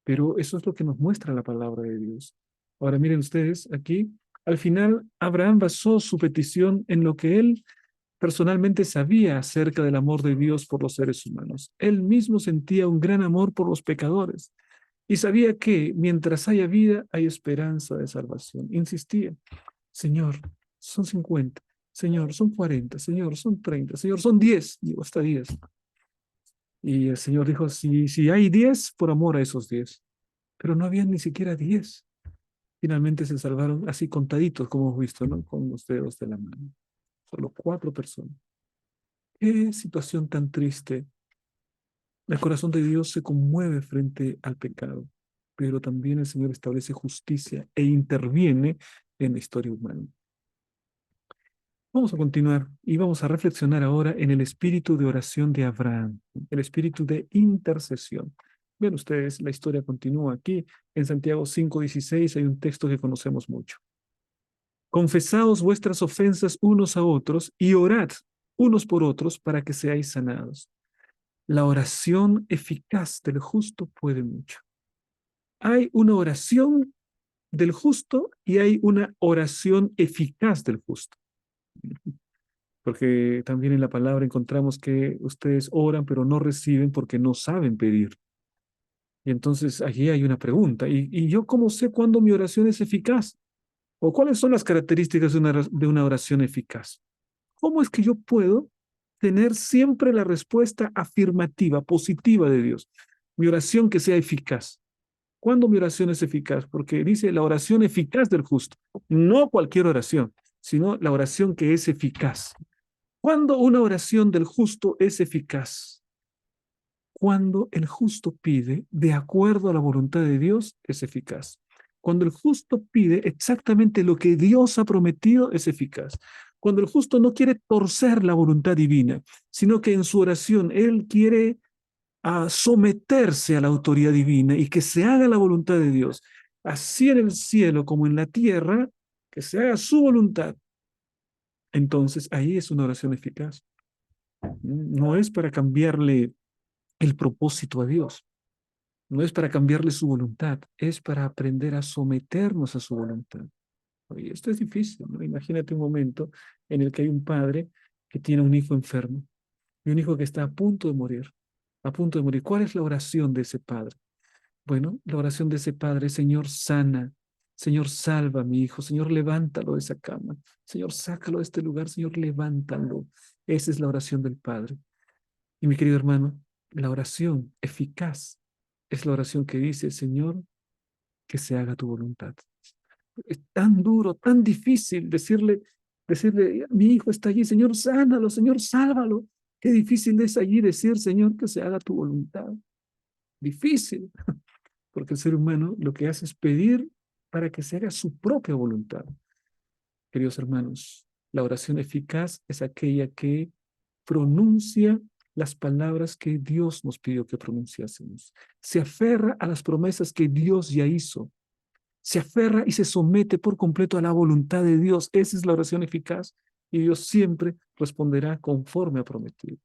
S1: pero eso es lo que nos muestra la palabra de Dios. Ahora miren ustedes aquí, al final Abraham basó su petición en lo que él personalmente sabía acerca del amor de Dios por los seres humanos. Él mismo sentía un gran amor por los pecadores y sabía que mientras haya vida, hay esperanza de salvación. Insistía, Señor, son 50, Señor, son 40, Señor, son 30, Señor, son 10, digo, hasta 10. Y el Señor dijo, si hay 10, por amor a esos 10. Pero no había ni siquiera 10. Finalmente se salvaron así contaditos, como hemos visto, ¿no? Con los dedos de la mano. Solo 4 personas. Qué situación tan triste. El corazón de Dios se conmueve frente al pecado, pero también el Señor establece justicia e interviene en la historia humana. Vamos a continuar y vamos a reflexionar ahora en el espíritu de oración de Abraham, el espíritu de intercesión. Ven ustedes, la historia continúa aquí. En Santiago 5:16 hay un texto que conocemos mucho. Confesaos vuestras ofensas unos a otros y orad unos por otros para que seáis sanados. La oración eficaz del justo puede mucho. Hay una oración del justo y hay una oración eficaz del justo. Porque también en la palabra encontramos que ustedes oran pero no reciben porque no saben pedir. Y entonces allí hay una pregunta. ¿Y yo cómo sé cuándo mi oración es eficaz? ¿O cuáles son las características de una oración eficaz? ¿Cómo es que yo puedo tener siempre la respuesta afirmativa, positiva de Dios? Mi oración que sea eficaz. ¿Cuándo mi oración es eficaz? Porque dice la oración eficaz del justo. No cualquier oración, sino la oración que es eficaz. ¿Cuándo una oración del justo es eficaz? Cuando el justo pide de acuerdo a la voluntad de Dios, es eficaz. Cuando el justo pide exactamente lo que Dios ha prometido, es eficaz. Cuando el justo no quiere torcer la voluntad divina, sino que en su oración él quiere someterse a la autoridad divina y que se haga la voluntad de Dios, así en el cielo como en la tierra, que se haga su voluntad. Entonces ahí es una oración eficaz. No es para cambiarle el propósito a Dios. No es para cambiarle su voluntad, es para aprender a someternos a su voluntad. Y esto es difícil, ¿no? Imagínate un momento en el que hay un padre que tiene un hijo enfermo y un hijo que está a punto de morir, a punto de morir. ¿Cuál es la oración de ese padre? Bueno, la oración de ese padre, Señor, sana, Señor, salva a mi hijo, Señor, levántalo de esa cama, Señor, sácalo de este lugar, Señor, levántalo. Esa es la oración del padre. Y mi querido hermano, la oración eficaz es la oración que dice, Señor, que se haga tu voluntad. Es tan duro, tan difícil decirle, mi hijo está allí, Señor, sánalo, Señor, sálvalo. Qué difícil es allí decir, Señor, que se haga tu voluntad. Difícil, porque el ser humano lo que hace es pedir para que se haga su propia voluntad. Queridos hermanos, la oración eficaz es aquella que pronuncia las palabras que Dios nos pidió que pronunciásemos. Se aferra a las promesas que Dios ya hizo. Se aferra y se somete por completo a la voluntad de Dios. Esa es la oración eficaz y Dios siempre responderá conforme ha prometido.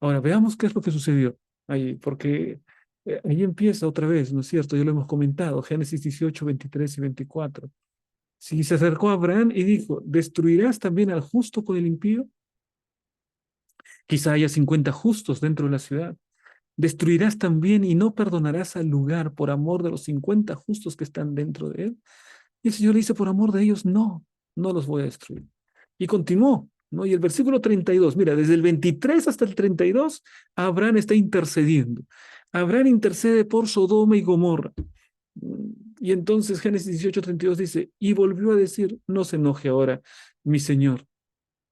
S1: Ahora, veamos qué es lo que sucedió ahí, porque ahí empieza otra vez, ¿no es cierto? Ya lo hemos comentado, Génesis 18, 23 y 24. Si se acercó a Abraham y dijo, ¿destruirás también al justo con el impío? Quizá haya 50 justos dentro de la ciudad. ¿Destruirás también y no perdonarás al lugar por amor de los 50 justos que están dentro de él? Y el Señor le dice, por amor de ellos, no, no los voy a destruir. Y continuó, ¿no? Y el versículo 32, mira, desde el 23 hasta el 32, Abraham está intercediendo. Abraham intercede por Sodoma y Gomorra. Y entonces Génesis 18:32 dice, y volvió a decir, no se enoje ahora, mi Señor,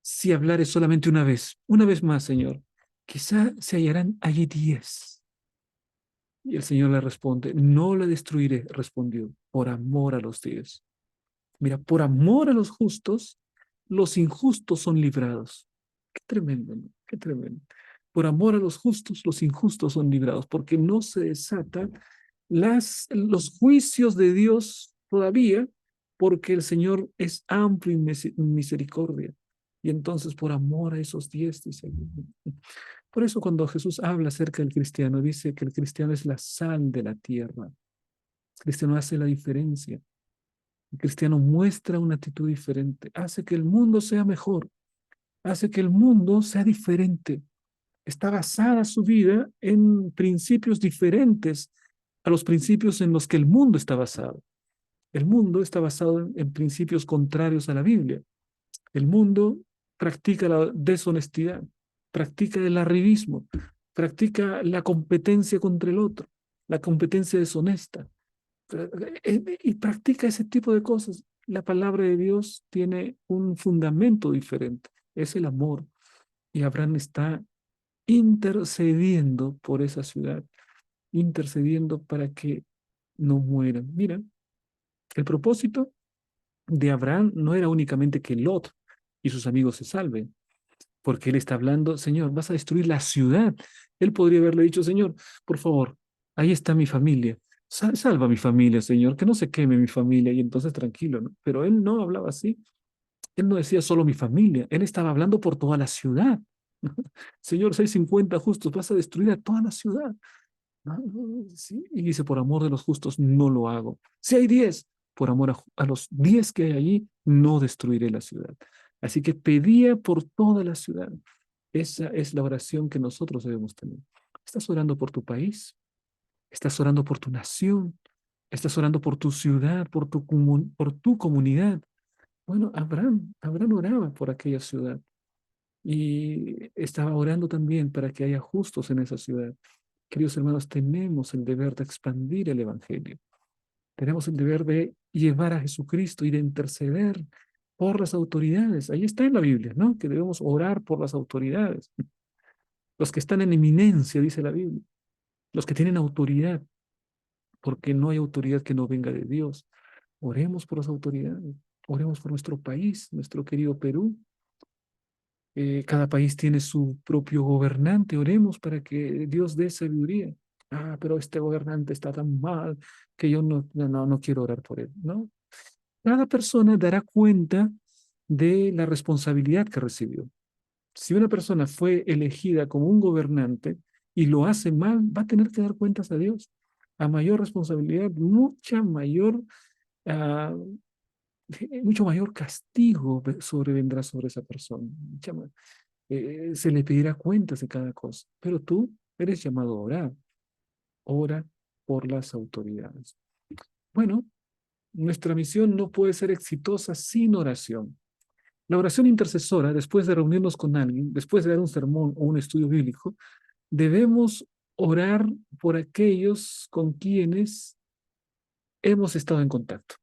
S1: si hablare solamente una vez más, Señor, quizá se hallarán allí 10. Y el Señor le responde, no la destruiré, respondió, por amor a los 10. Mira, por amor a los justos, los injustos son librados. Qué tremendo, ¿no? Qué tremendo. Por amor a los justos, los injustos son librados, porque no se desatan los juicios de Dios todavía, porque el Señor es amplio en misericordia. Y entonces, por amor a esos 10, dice. Por eso cuando Jesús habla acerca del cristiano, dice que el cristiano es la sal de la tierra. El cristiano hace la diferencia. El cristiano muestra una actitud diferente, hace que el mundo sea mejor. hace que el mundo sea diferente. Está basada su vida en principios diferentes a los principios en los que el mundo está basado. El mundo está basado en principios contrarios a la Biblia. El mundo practica la deshonestidad, practica el arribismo, practica la competencia contra el otro, la competencia deshonesta, y practica ese tipo de cosas. La palabra de Dios tiene un fundamento diferente, es el amor. Y Abraham está intercediendo por esa ciudad, intercediendo para que no mueran. Mira, el propósito de Abraham no era únicamente que Lot y sus amigos se salven, porque él está hablando, Señor, vas a destruir la ciudad. Él podría haberle dicho, Señor, por favor, ahí está mi familia. Salva a mi familia, Señor, que no se queme mi familia y entonces tranquilo, ¿no? Pero él no hablaba así. Él no decía solo mi familia, él estaba hablando por toda la ciudad. Señor, si hay 50 justos, vas a destruir a toda la ciudad. Ah, sí. Y dice, por amor de los justos, no lo hago. Si hay 10, por amor a los 10 que hay allí, no destruiré la ciudad. Así que pedía por toda la ciudad. Esa es la oración que nosotros debemos tener. ¿Estás orando por tu país? ¿Estás orando por tu nación? ¿Estás orando por tu ciudad, por tu comunidad? Bueno, Abraham oraba por aquella ciudad y estaba orando también para que haya justos en esa ciudad. Queridos hermanos, tenemos el deber de expandir el Evangelio. Tenemos el deber de llevar a Jesucristo y de interceder por las autoridades. Ahí está en la Biblia, ¿no? Que debemos orar por las autoridades. Los que están en eminencia, dice la Biblia. Los que tienen autoridad, porque no hay autoridad que no venga de Dios. Oremos por las autoridades. Oremos por nuestro país, nuestro querido Perú. Cada país tiene su propio gobernante. Oremos para que Dios dé sabiduría. Ah, pero este gobernante está tan mal que yo no quiero orar por él. No, cada persona dará cuenta de la responsabilidad que recibió. Si una persona fue elegida como un gobernante y lo hace mal, va a tener que dar cuentas a Dios. A mayor responsabilidad, ah, mucho mayor castigo sobrevendrá sobre esa persona. Se le pedirá cuentas de cada cosa. Pero tú eres llamado a orar. Ora por las autoridades. Bueno, nuestra misión no puede ser exitosa sin oración. La oración intercesora, después de reunirnos con alguien, después de dar un sermón o un estudio bíblico, debemos orar por aquellos con quienes hemos estado en contacto.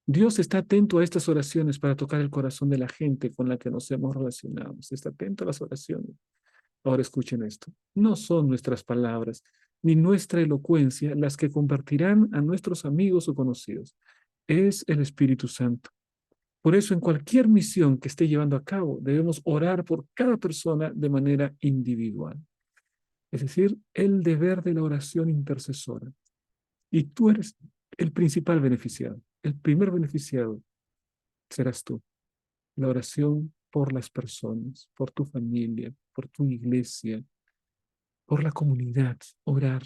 S1: Dios está atento a estas oraciones para tocar el corazón de la gente con la que nos hemos relacionado. Está atento a las oraciones. Ahora escuchen esto. No son nuestras palabras ni nuestra elocuencia las que convertirán a nuestros amigos o conocidos. Es el Espíritu Santo. Por eso, en cualquier misión que esté llevando a cabo, debemos orar por cada persona de manera individual. Es decir, el deber de la oración intercesora. Y tú eres el principal beneficiado. El primer beneficiado serás tú. La oración por las personas, por tu familia, por tu iglesia, por la comunidad. Orar.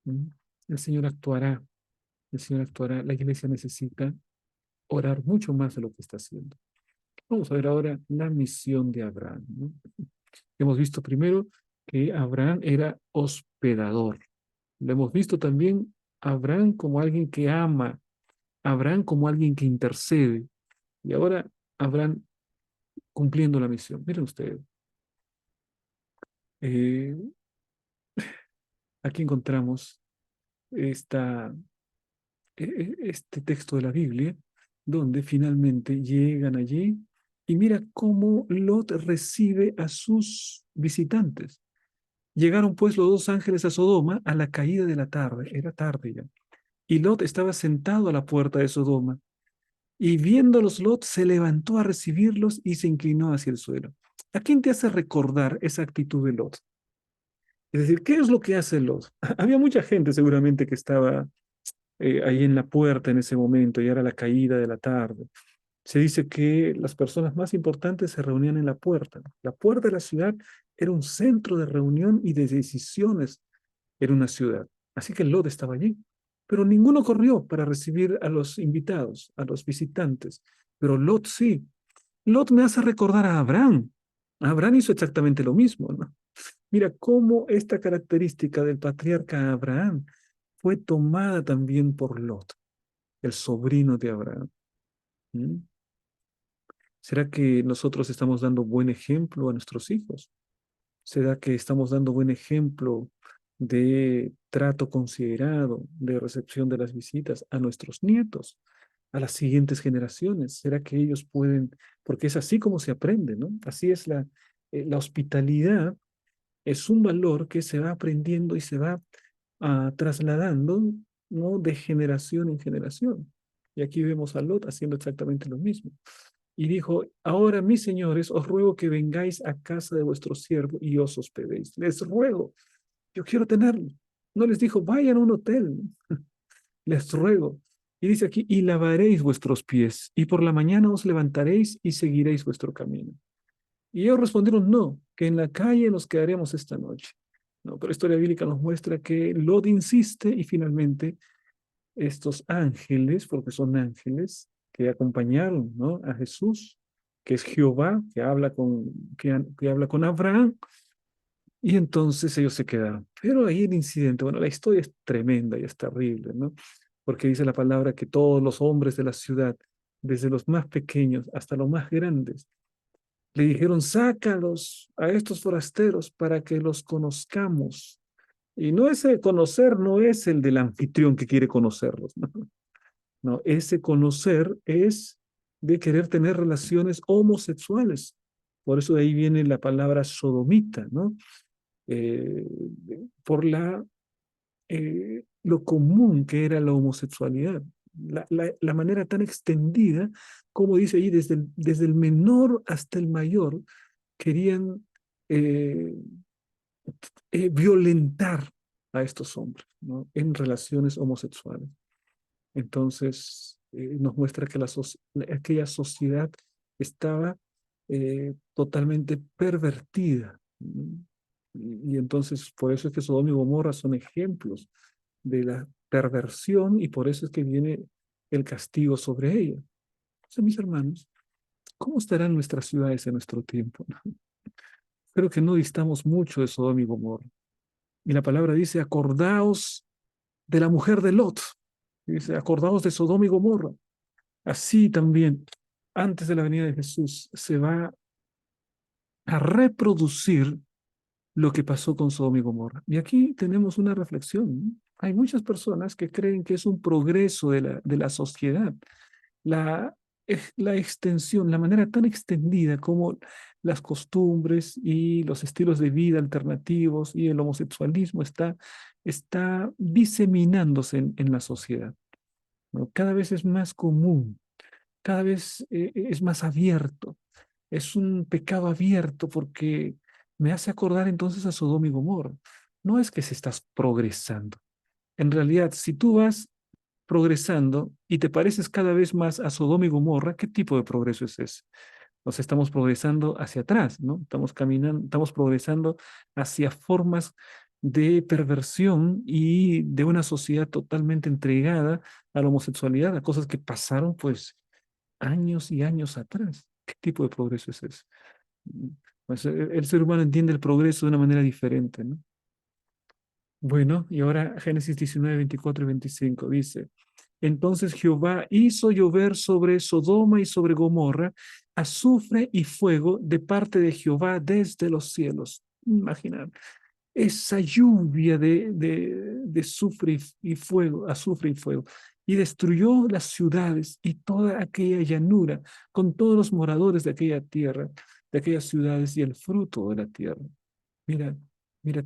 S1: ¿Mm? El Señor actuará. El Señor actuará. La iglesia necesita orar mucho más de lo que está haciendo. Vamos a ver ahora la misión de Abraham, ¿no? Hemos visto primero que Abraham era hospedador. Lo hemos visto también Abraham como alguien que ama, Abraham como alguien que intercede. Y ahora Abraham cumpliendo la misión. Miren ustedes, eh, aquí encontramos esta, este texto de la Biblia, donde finalmente llegan allí y mira cómo Lot recibe a sus visitantes. Llegaron pues los dos ángeles a Sodoma a la caída de la tarde, era tarde ya, y Lot estaba sentado a la puerta de Sodoma, y viéndolos Lot se levantó a recibirlos y se inclinó hacia el suelo. ¿A quién te hace recordar esa actitud de Lot? Es decir, ¿qué es lo que hace Lot? Había mucha gente seguramente que estaba ahí en la puerta en ese momento, y era la caída de la tarde. Se dice que las personas más importantes se reunían en la puerta. La puerta de la ciudad era un centro de reunión y de decisiones en una ciudad. Así que Lot estaba allí. Pero ninguno corrió para recibir a los invitados, a los visitantes. Pero Lot sí. Lot me hace recordar a Abraham. Abraham hizo exactamente lo mismo, ¿no? Mira cómo esta característica del patriarca Abraham fue tomada también por Lot, el sobrino de Abraham. ¿Mm? ¿Será que nosotros estamos dando buen ejemplo a nuestros hijos? ¿Será que estamos dando buen ejemplo de trato considerado, de recepción de las visitas a nuestros nietos, a las siguientes generaciones? ¿Será que ellos pueden, porque es así como se aprende, ¿no? Así es la hospitalidad, es un valor que se va aprendiendo y se va trasladando, ¿no? De generación en generación. Y aquí vemos a Lot haciendo exactamente lo mismo. Y dijo, ahora mis señores, os ruego que vengáis a casa de vuestro siervo y os hospedéis. Les ruego, yo quiero tenerlo. No les dijo, vayan a un hotel, les ruego. Y dice aquí, y lavaréis vuestros pies, y por la mañana os levantaréis y seguiréis vuestro camino. Y ellos respondieron, no, que en la calle nos quedaremos esta noche. No, pero la historia bíblica nos muestra que Lot insiste y finalmente estos ángeles, porque son ángeles que acompañaron, ¿no? A Jesús, que es Jehová, que habla con Abraham, y entonces ellos se quedaron. Pero ahí el incidente, bueno, la historia es tremenda y es terrible, ¿no? Porque dice la palabra que todos los hombres de la ciudad, desde los más pequeños hasta los más grandes, le dijeron, sácalos a estos forasteros para que los conozcamos. Y no ese conocer, no es el del anfitrión que quiere conocerlos, ¿no? No, ese conocer es de querer tener relaciones homosexuales. Por eso de ahí viene la palabra sodomita, ¿no? Eh, por lo común que era la homosexualidad. La manera tan extendida, como dice ahí, desde el menor hasta el mayor, querían eh, violentar a estos hombres, ¿no? En relaciones homosexuales. Entonces, nos muestra que aquella sociedad estaba totalmente pervertida. ¿No? Y entonces, por eso es que Sodoma y Gomorra son ejemplos de la perversión y por eso es que viene el castigo sobre ella. O sea, mis hermanos, ¿cómo estarán nuestras ciudades en nuestro tiempo? ¿No? Creo que no distamos mucho de Sodoma y Gomorra. Y la palabra dice, acordaos de la mujer de Lot. Dice, acordaos de Sodoma y Gomorra. Así también, antes de la venida de Jesús, se va a reproducir lo que pasó con Sodoma y Gomorra. Y aquí tenemos una reflexión, ¿no? Hay muchas personas que creen que es un progreso de la sociedad, la, la extensión, la manera tan extendida como las costumbres y los estilos de vida alternativos y el homosexualismo está diseminándose en la sociedad, ¿no? Cada vez es más común, cada vez es más abierto. Es un pecado abierto porque me hace acordar entonces a Sodoma y Gomorra. No es que se estás progresando. En realidad, si tú vas progresando y te pareces cada vez más a Sodoma y Gomorra, ¿qué tipo de progreso es ese? Nos estamos progresando hacia atrás, ¿no? Estamos caminando, estamos progresando hacia formas de perversión y de una sociedad totalmente entregada a la homosexualidad, a cosas que pasaron pues años y años atrás. ¿Qué tipo de progreso es ese? Pues el ser humano entiende el progreso de una manera diferente, ¿no? Bueno, y ahora Génesis 19, 24 y 25 dice, entonces Jehová hizo llover sobre Sodoma y sobre Gomorra azufre y fuego de parte de Jehová desde los cielos. Imaginar esa lluvia de azufre y fuego, y destruyó las ciudades y toda aquella llanura con todos los moradores de aquella tierra, de aquellas ciudades y el fruto de la tierra. Mira, mira,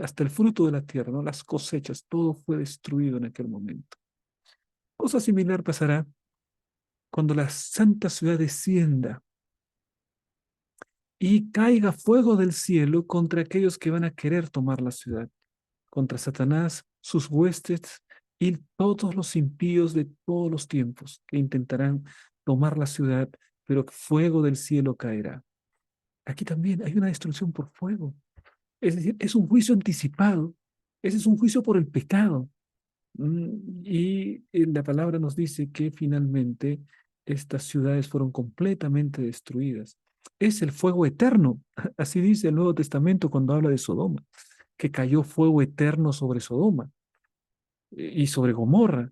S1: hasta el fruto de la tierra, ¿no? Las cosechas, todo fue destruido en aquel momento. Cosa similar pasará cuando la santa ciudad descienda y caiga fuego del cielo contra aquellos que van a querer tomar la ciudad, contra Satanás, sus huestes y todos los impíos de todos los tiempos que intentarán tomar la ciudad, pero fuego del cielo caerá. Aquí también hay una destrucción por fuego. Es decir, es un juicio anticipado. Ese es un juicio por el pecado. Y la palabra nos dice que finalmente estas ciudades fueron completamente destruidas. es el fuego eterno. Así dice el Nuevo Testamento cuando habla de Sodoma, que cayó fuego eterno sobre Sodoma y sobre Gomorra.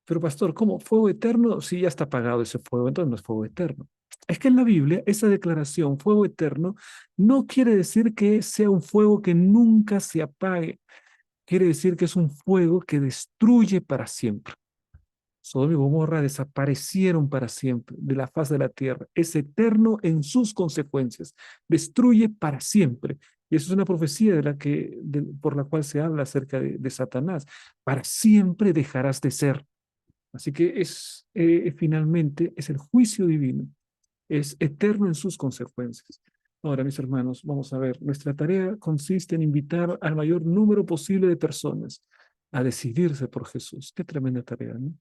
S1: Pero pastor, ¿cómo? ¿Fuego eterno? Sí, ya está apagado ese fuego, entonces no es fuego eterno. Es que en la Biblia esa declaración, fuego eterno, no quiere decir que sea un fuego que nunca se apague. Quiere decir que es un fuego que destruye para siempre. Sodoma y Gomorra desaparecieron para siempre de la faz de la tierra. Es eterno en sus consecuencias. Destruye para siempre. Y eso es una profecía por la cual se habla acerca de Satanás. Para siempre dejarás de ser. Así que finalmente es el juicio divino, es eterno en sus consecuencias. Ahora, mis hermanos, vamos a ver, nuestra tarea consiste en invitar al mayor número posible de personas a decidirse por Jesús. Qué tremenda tarea, ¿no?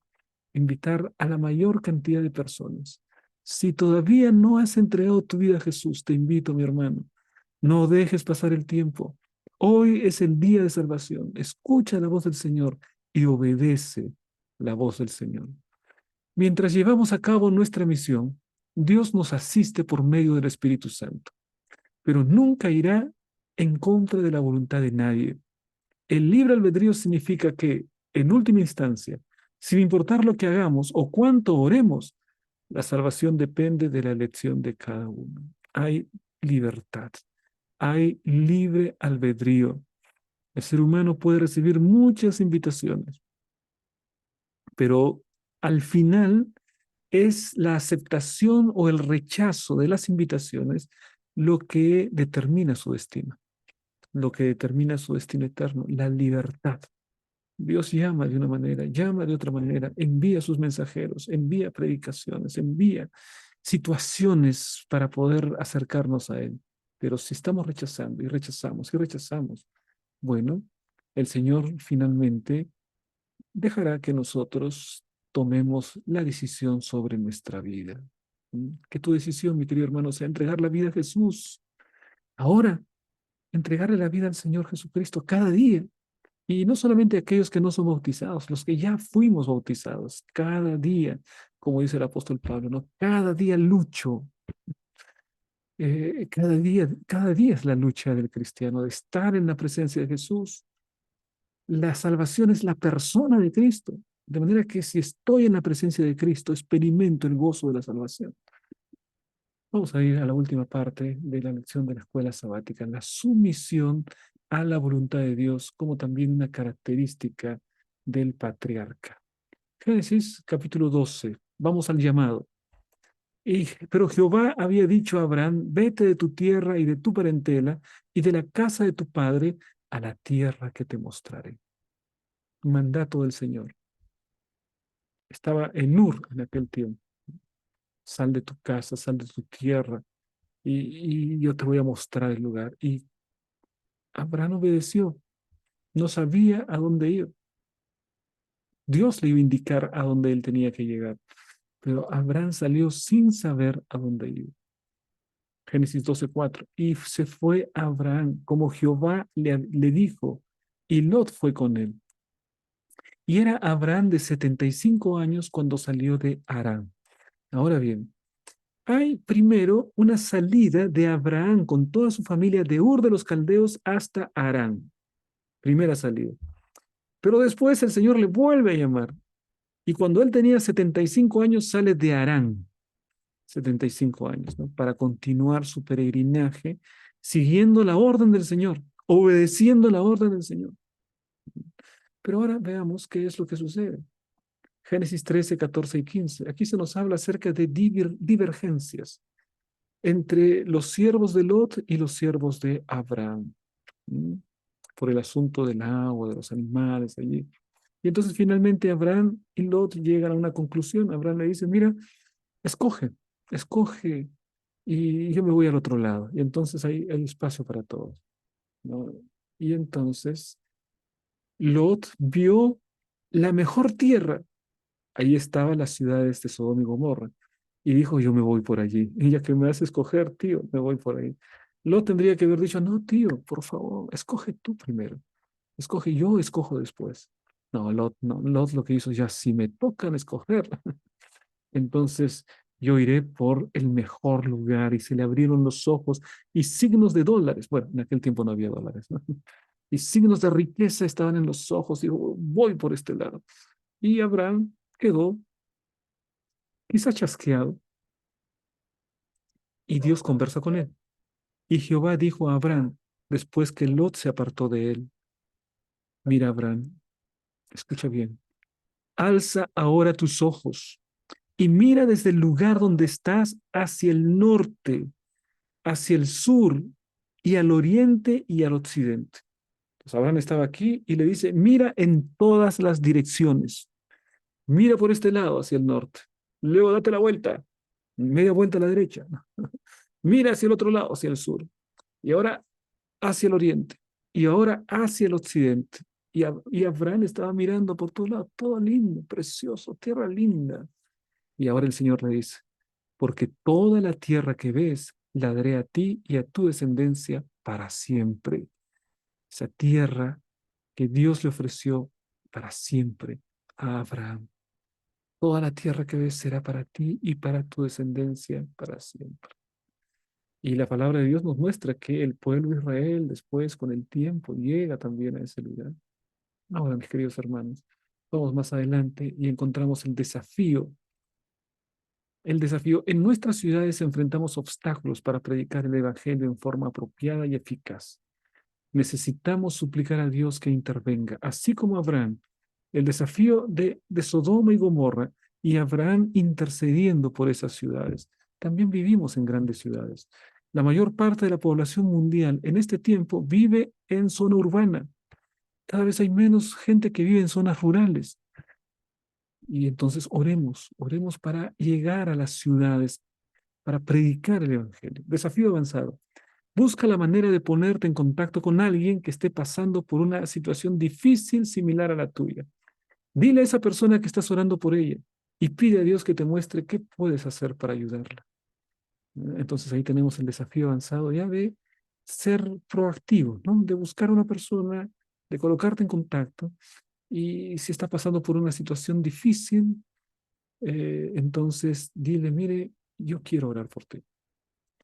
S1: Invitar a la mayor cantidad de personas. Si todavía no has entregado tu vida a Jesús, te invito, mi hermano, no dejes pasar el tiempo. Hoy es el día de salvación. Escucha la voz del Señor y obedece la voz del Señor. Mientras llevamos a cabo nuestra misión, Dios nos asiste por medio del Espíritu Santo, pero nunca irá en contra de la voluntad de nadie. El libre albedrío significa que, en última instancia, sin importar lo que hagamos o cuánto oremos, la salvación depende de la elección de cada uno. Hay libertad, hay libre albedrío. El ser humano puede recibir muchas invitaciones, pero al final es la aceptación o el rechazo de las invitaciones lo que determina su destino, lo que determina su destino eterno, la libertad. Dios llama de una manera, llama de otra manera, envía sus mensajeros, envía predicaciones, envía situaciones para poder acercarnos a Él. Pero si estamos rechazando y rechazamos y rechazamos, bueno, el Señor finalmente dejará que nosotros tomemos la decisión sobre nuestra vida. Que tu decisión, mi querido hermano, sea entregar la vida a Jesús. Ahora, entregarle la vida al Señor Jesucristo cada día. Y no solamente aquellos que no son bautizados, los que ya fuimos bautizados, cada día, como dice el apóstol Pablo, ¿no? Cada día lucho, cada día es la lucha del cristiano, de estar en la presencia de Jesús. La salvación es la persona de Cristo, de manera que si estoy en la presencia de Cristo, experimento el gozo de la salvación. Vamos a ir a la última parte de la lección de la escuela sabática, la sumisión a la voluntad de Dios como también una característica del patriarca. Génesis capítulo 12. Vamos al llamado. Pero Jehová había dicho a Abraham, vete de tu tierra y de tu parentela y de la casa de tu padre a la tierra que te mostraré. Mandato del Señor. Estaba en Ur en aquel tiempo. Sal de tu casa, sal de tu tierra y yo te voy a mostrar el lugar. Y Abraham obedeció. No sabía a dónde ir. Dios le iba a indicar a dónde él tenía que llegar. Pero Abraham salió sin saber a dónde iba. Génesis 12:4. Y se fue Abraham como Jehová le dijo, y Lot fue con él. Y era Abraham de 75 años cuando salió de Harán. Ahora bien, hay primero una salida de Abraham con toda su familia de Ur de los Caldeos hasta Harán. Primera salida. Pero después el Señor le vuelve a llamar. Y cuando él tenía 75 años, sale de Harán. 75 años, ¿no? Para continuar su peregrinaje, siguiendo la orden del Señor, obedeciendo la orden del Señor. Pero ahora veamos qué es lo que sucede. Génesis 13, 14 y 15. Aquí se nos habla acerca de divergencias entre los siervos de Lot y los siervos de Abraham, ¿m? Por el asunto del agua, de los animales allí. Y entonces finalmente Abraham y Lot llegan a una conclusión. Abraham le dice, mira, escoge, escoge y yo me voy al otro lado. Y entonces hay espacio para todos, ¿no? Y entonces Lot vio la mejor tierra. Ahí estaban las ciudades de Sodoma y Gomorra. Y dijo, yo me voy por allí. Y ya que me hace escoger, tío, me voy por ahí. Lot tendría que haber dicho, no, tío, por favor, escoge tú primero. Escoge yo, escojo después. No, Lot, no, Lot lo que hizo ya, si me tocan escoger. Entonces yo iré por el mejor lugar. Y se le abrieron los ojos y signos de dólares. Bueno, en aquel tiempo no había dólares, ¿no? Y signos de riqueza estaban en los ojos. Dijo, voy por este lado. Y Abraham quedó quizá chasqueado y Dios conversa con él. Y Jehová dijo a Abraham, después que Lot se apartó de él, mira Abraham, escucha bien, alza ahora tus ojos y mira desde el lugar donde estás hacia el norte, hacia el sur y al oriente y al occidente. Entonces Abraham estaba aquí y le dice, mira en todas las direcciones, mira por este lado hacia el norte, luego date la vuelta, media vuelta a la derecha, mira hacia el otro lado, hacia el sur, y ahora hacia el oriente, y ahora hacia el occidente. Y Abraham estaba mirando por todos lados, todo lindo, precioso, tierra linda. Y ahora el Señor le dice, porque toda la tierra que ves la daré a ti y a tu descendencia para siempre. Esa tierra que Dios le ofreció para siempre a Abraham. Toda la tierra que ves será para ti y para tu descendencia para siempre. Y la palabra de Dios nos muestra que el pueblo de Israel después, con el tiempo, llega también a ese lugar. Ahora, mis queridos hermanos, vamos más adelante y encontramos el desafío. El desafío, en nuestras ciudades enfrentamos obstáculos para predicar el Evangelio en forma apropiada y eficaz. Necesitamos suplicar a Dios que intervenga, así como Abraham. El desafío de Sodoma y Gomorra y Abraham intercediendo por esas ciudades. También vivimos en grandes ciudades. La mayor parte de la población mundial en este tiempo vive en zona urbana. Cada vez hay menos gente que vive en zonas rurales. Y entonces oremos para llegar a las ciudades, para predicar el Evangelio. Desafío avanzado. Busca la manera de ponerte en contacto con alguien que esté pasando por una situación difícil similar a la tuya. Dile a esa persona que estás orando por ella y pide a Dios que te muestre qué puedes hacer para ayudarla. Entonces ahí tenemos el desafío avanzado ya de ser proactivo, ¿no? De buscar a una persona, de colocarte en contacto y si está pasando por una situación difícil, entonces dile, mire, yo quiero orar por ti.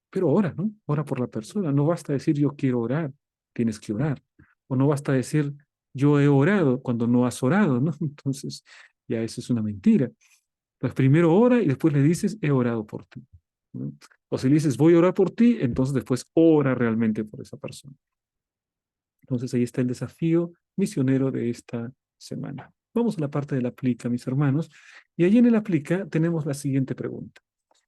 S1: Pero ora, ¿no? Ora por la persona. No basta decir yo quiero orar, tienes que orar. O no basta decir yo he orado cuando no has orado, ¿no? Entonces ya eso es una mentira. Pues primero ora y después le dices he orado por ti, ¿no? O si le dices voy a orar por ti, entonces después ora realmente por esa persona. Entonces ahí está el desafío misionero de esta semana. Vamos a la parte del aplica, mis hermanos. Y allí en el aplica tenemos la siguiente pregunta.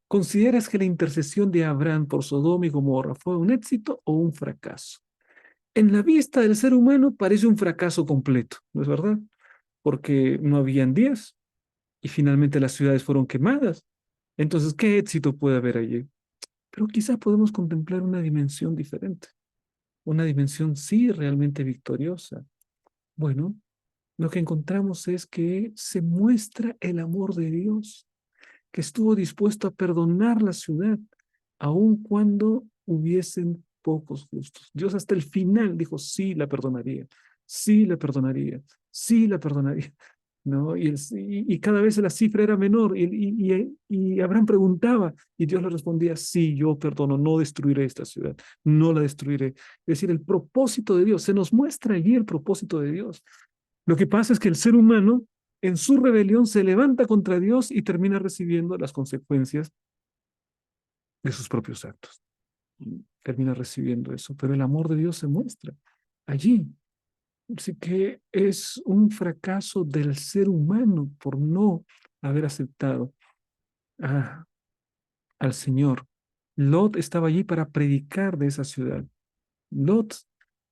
S1: ¿Consideras que la intercesión de Abraham por Sodoma y Gomorra fue un éxito o un fracaso? En la vista del ser humano parece un fracaso completo, ¿no es verdad? Porque no habían días y finalmente las ciudades fueron quemadas. Entonces, ¿qué éxito puede haber allí? Pero quizá podemos contemplar una dimensión diferente, una dimensión sí realmente victoriosa. Bueno, lo que encontramos es que se muestra el amor de Dios, que estuvo dispuesto a perdonar la ciudad, aun cuando hubiesen pocos justos. Dios hasta el final dijo, sí la perdonaría, sí la perdonaría, sí la perdonaría. ¿No? Y cada vez la cifra era menor y Abraham preguntaba y Dios le respondía, sí, yo perdono, no destruiré esta ciudad, no la destruiré. Es decir, el propósito de Dios, se nos muestra allí el propósito de Dios. Lo que pasa es que el ser humano en su rebelión se levanta contra Dios y termina recibiendo las consecuencias de sus propios actos. Termina recibiendo eso, pero el amor de Dios se muestra allí. Así que es un fracaso del ser humano por no haber aceptado a- al Señor. Lot estaba allí para predicar de esa ciudad. Lot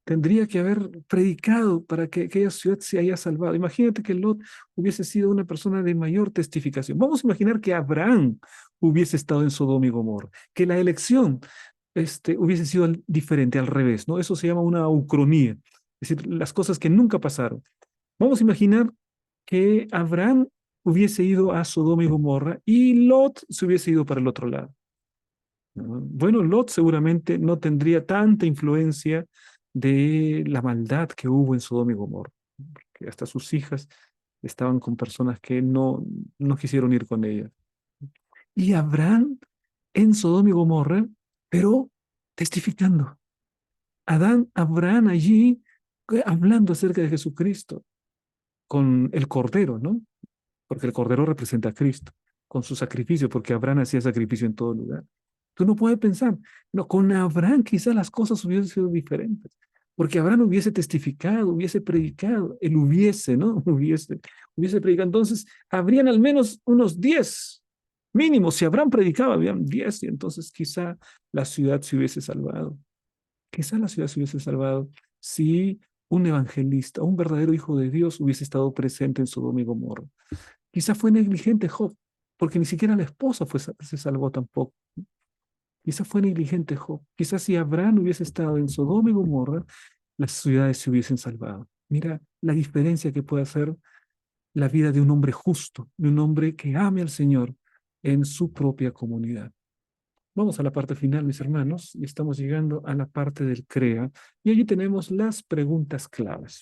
S1: tendría que haber predicado para que aquella ciudad se haya salvado. Imagínate que Lot hubiese sido una persona de mayor testificación. Vamos a imaginar que Abraham hubiese estado en Sodoma y Gomorra, que la elección hubiese sido diferente, al revés, ¿no? Eso se llama una ucronía, es decir, las cosas que nunca pasaron. Vamos a imaginar que Abraham hubiese ido a Sodoma y Gomorra y Lot se hubiese ido para el otro lado. Bueno, Lot seguramente no tendría tanta influencia de la maldad que hubo en Sodoma y Gomorra, porque hasta sus hijas estaban con personas que no quisieron ir con ella. y Abraham en Sodoma y Gomorra, pero testificando. Abraham allí hablando acerca de Jesucristo con el Cordero, ¿no? Porque el Cordero representa a Cristo, con su sacrificio, porque Abraham hacía sacrificio en todo lugar. Tú no puedes pensar, no, con Abraham quizás las cosas hubiesen sido diferentes, porque Abraham hubiese testificado, hubiese predicado, él hubiese, ¿no? Hubiese predicado. Entonces, habrían al menos unos 10 mínimo. Si Abraham predicaba, habían 10 y entonces quizá la ciudad se hubiese salvado. Quizá la ciudad se hubiese salvado si un evangelista, un verdadero hijo de Dios hubiese estado presente en Sodoma y Gomorra. Quizá fue negligente Job, porque ni siquiera la esposa se salvó tampoco. Quizá fue negligente Job. Quizá si Abraham hubiese estado en Sodoma y Gomorra, las ciudades se hubiesen salvado. Mira la diferencia que puede hacer la vida de un hombre justo, de un hombre que ame al Señor en su propia comunidad. Vamos a la parte final, mis hermanos, y estamos llegando a la parte del CREA, y allí tenemos las preguntas claves.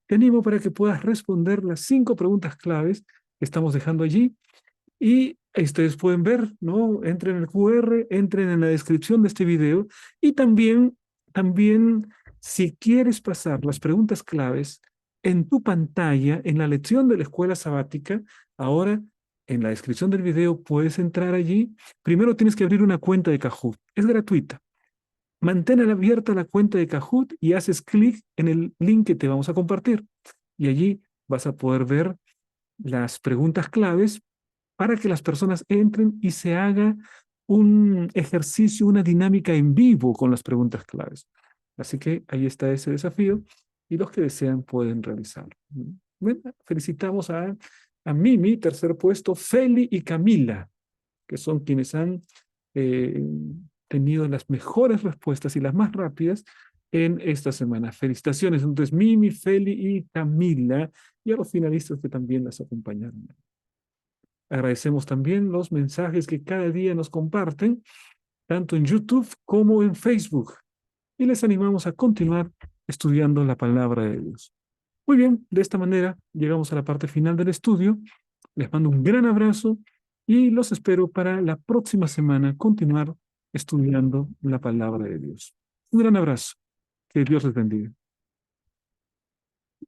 S1: Te animo para que puedas responder las 5 preguntas claves que estamos dejando allí, y ustedes pueden ver, ¿no? Entren en el QR, entren en la descripción de este video, y también, si quieres pasar las preguntas claves en tu pantalla, en la lección de la escuela sabática, ahora en la descripción del video puedes entrar allí. Primero tienes que abrir una cuenta de Kahoot. Es gratuita. Mantén abierta la cuenta de Kahoot y haces clic en el link que te vamos a compartir. Y allí vas a poder ver las preguntas claves para que las personas entren y se haga un ejercicio, una dinámica en vivo con las preguntas claves. Así que ahí está ese desafío y los que desean pueden realizarlo. Bueno, felicitamos a Mimi, tercer puesto, Feli y Camila, que son quienes han eh, tenido las mejores respuestas y las más rápidas en esta semana. Felicitaciones entonces Mimi, Feli y Camila y a los finalistas que también las acompañaron. Agradecemos también los mensajes que cada día nos comparten, tanto en YouTube como en Facebook. Y les animamos a continuar estudiando la palabra de Dios. Muy bien, de esta manera llegamos a la parte final del estudio. Les mando un gran abrazo y los espero para la próxima semana continuar estudiando la palabra de Dios. Un gran abrazo. Que Dios les bendiga.